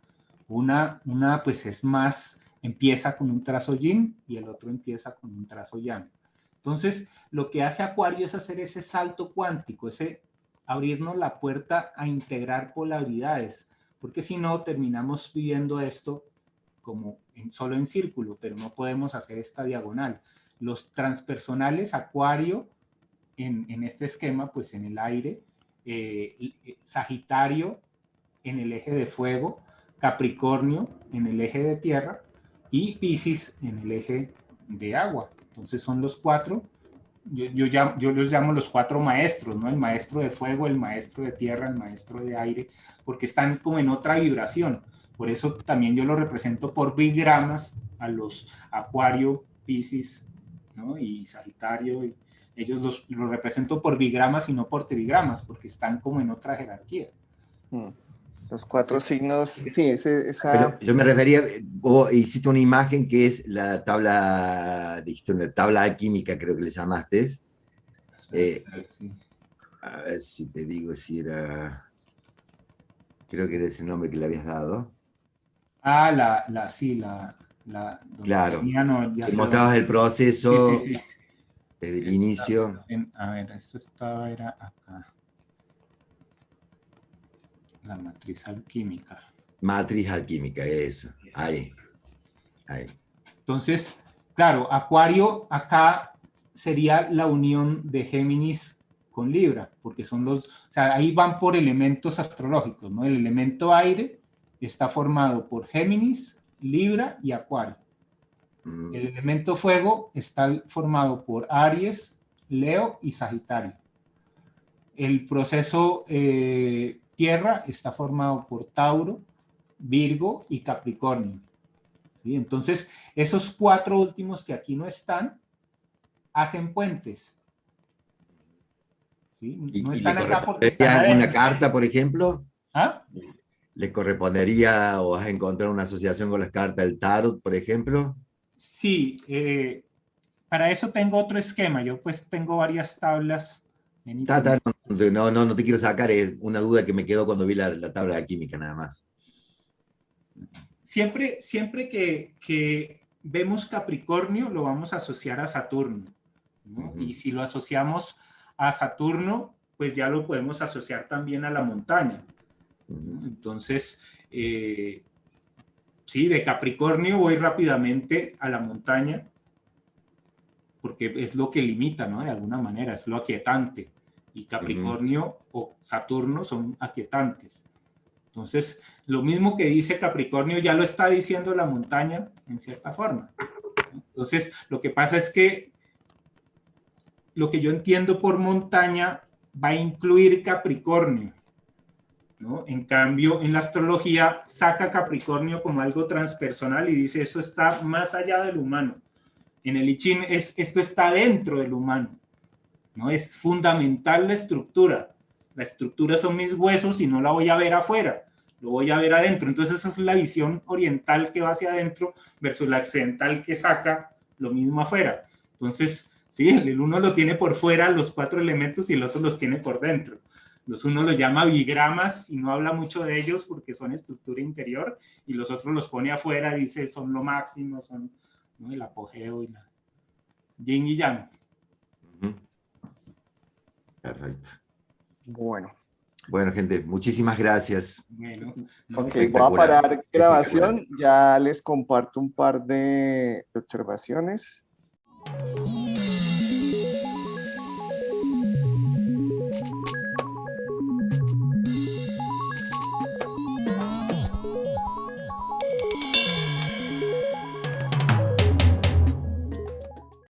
Una pues es más, empieza con un trazo yin y el otro empieza con un trazo yang. Entonces, lo que hace Acuario es hacer ese salto cuántico, ese abrirnos la puerta a integrar polaridades, porque si no terminamos viviendo esto como solo en círculo, pero no podemos hacer esta diagonal. Los transpersonales, Acuario, en este esquema, pues en el aire, Sagitario en el eje de fuego, Capricornio en el eje de tierra y Piscis en el eje de agua. Entonces son los cuatro. Yo los llamo los cuatro maestros, ¿no? El maestro de fuego, el maestro de tierra, el maestro de aire, porque están como en otra vibración. Por eso también yo lo represento por bigramas a los Acuario, Piscis, ¿no? Y Sagitario. Y ellos los represento por bigramas y no por trigramas, porque están como en otra jerarquía. Los cuatro signos, sí, esa... Pero yo me refería, vos hiciste una imagen que es la tabla, dijiste una tabla alquímica, creo que le llamaste. Sí. A ver si te digo si era, creo que era ese nombre que le habías dado. Ah, Claro, ya te mostrabas el proceso sí. desde el inicio. A ver, esto era acá. La matriz alquímica. Matriz alquímica, eso. Ahí. Entonces, claro, Acuario acá sería la unión de Géminis con Libra, porque son o sea, ahí van por elementos astrológicos, ¿no? El elemento aire está formado por Géminis, Libra y Acuario. El elemento fuego está formado por Aries, Leo y Sagitario. El proceso tierra está formado por Tauro, Virgo y Capricornio. ¿Sí? Entonces, esos cuatro últimos que aquí no están, hacen puentes. ¿Sí? No están acá porque están adentro. ¿Una carta, por ejemplo? ¿Ah? ¿Le correspondería o vas a encontrar una asociación con las cartas del tarot, por ejemplo? Sí, para eso tengo otro esquema. Yo pues tengo varias tablas. No te quiero sacar, es una duda que me quedó cuando vi la tabla de química nada más. Siempre que vemos Capricornio lo vamos a asociar a Saturno, ¿no? Y si lo asociamos a Saturno, pues ya lo podemos asociar también a la montaña, ¿no? Entonces, sí, de Capricornio voy rápidamente a la montaña, porque es lo que limita, ¿no? De alguna manera, es lo aquietante. Y Capricornio o Saturno son aquietantes. Entonces, lo mismo que dice Capricornio ya lo está diciendo la montaña en cierta forma. Entonces, lo que pasa es que lo que yo entiendo por montaña va a incluir Capricornio, ¿no? En cambio, en la astrología saca Capricornio como algo transpersonal y dice eso está más allá del humano. En el I Ching esto está dentro del humano, ¿no? Es fundamental la estructura. La estructura son mis huesos y no la voy a ver afuera, lo voy a ver adentro. Entonces esa es la visión oriental que va hacia adentro versus la occidental que saca lo mismo afuera. Entonces, sí, el uno lo tiene por fuera, los 4 elementos, y el otro los tiene por dentro. Los uno los llama bigramas y no habla mucho de ellos porque son estructura interior, y los otros los pone afuera, dice son lo máximo, son, ¿no?, el apogeo y la yin y yang. Perfecto. Bueno. Bueno, gente, muchísimas gracias. Bueno, no, Ok, voy a parar grabación. Ya les comparto un par de observaciones.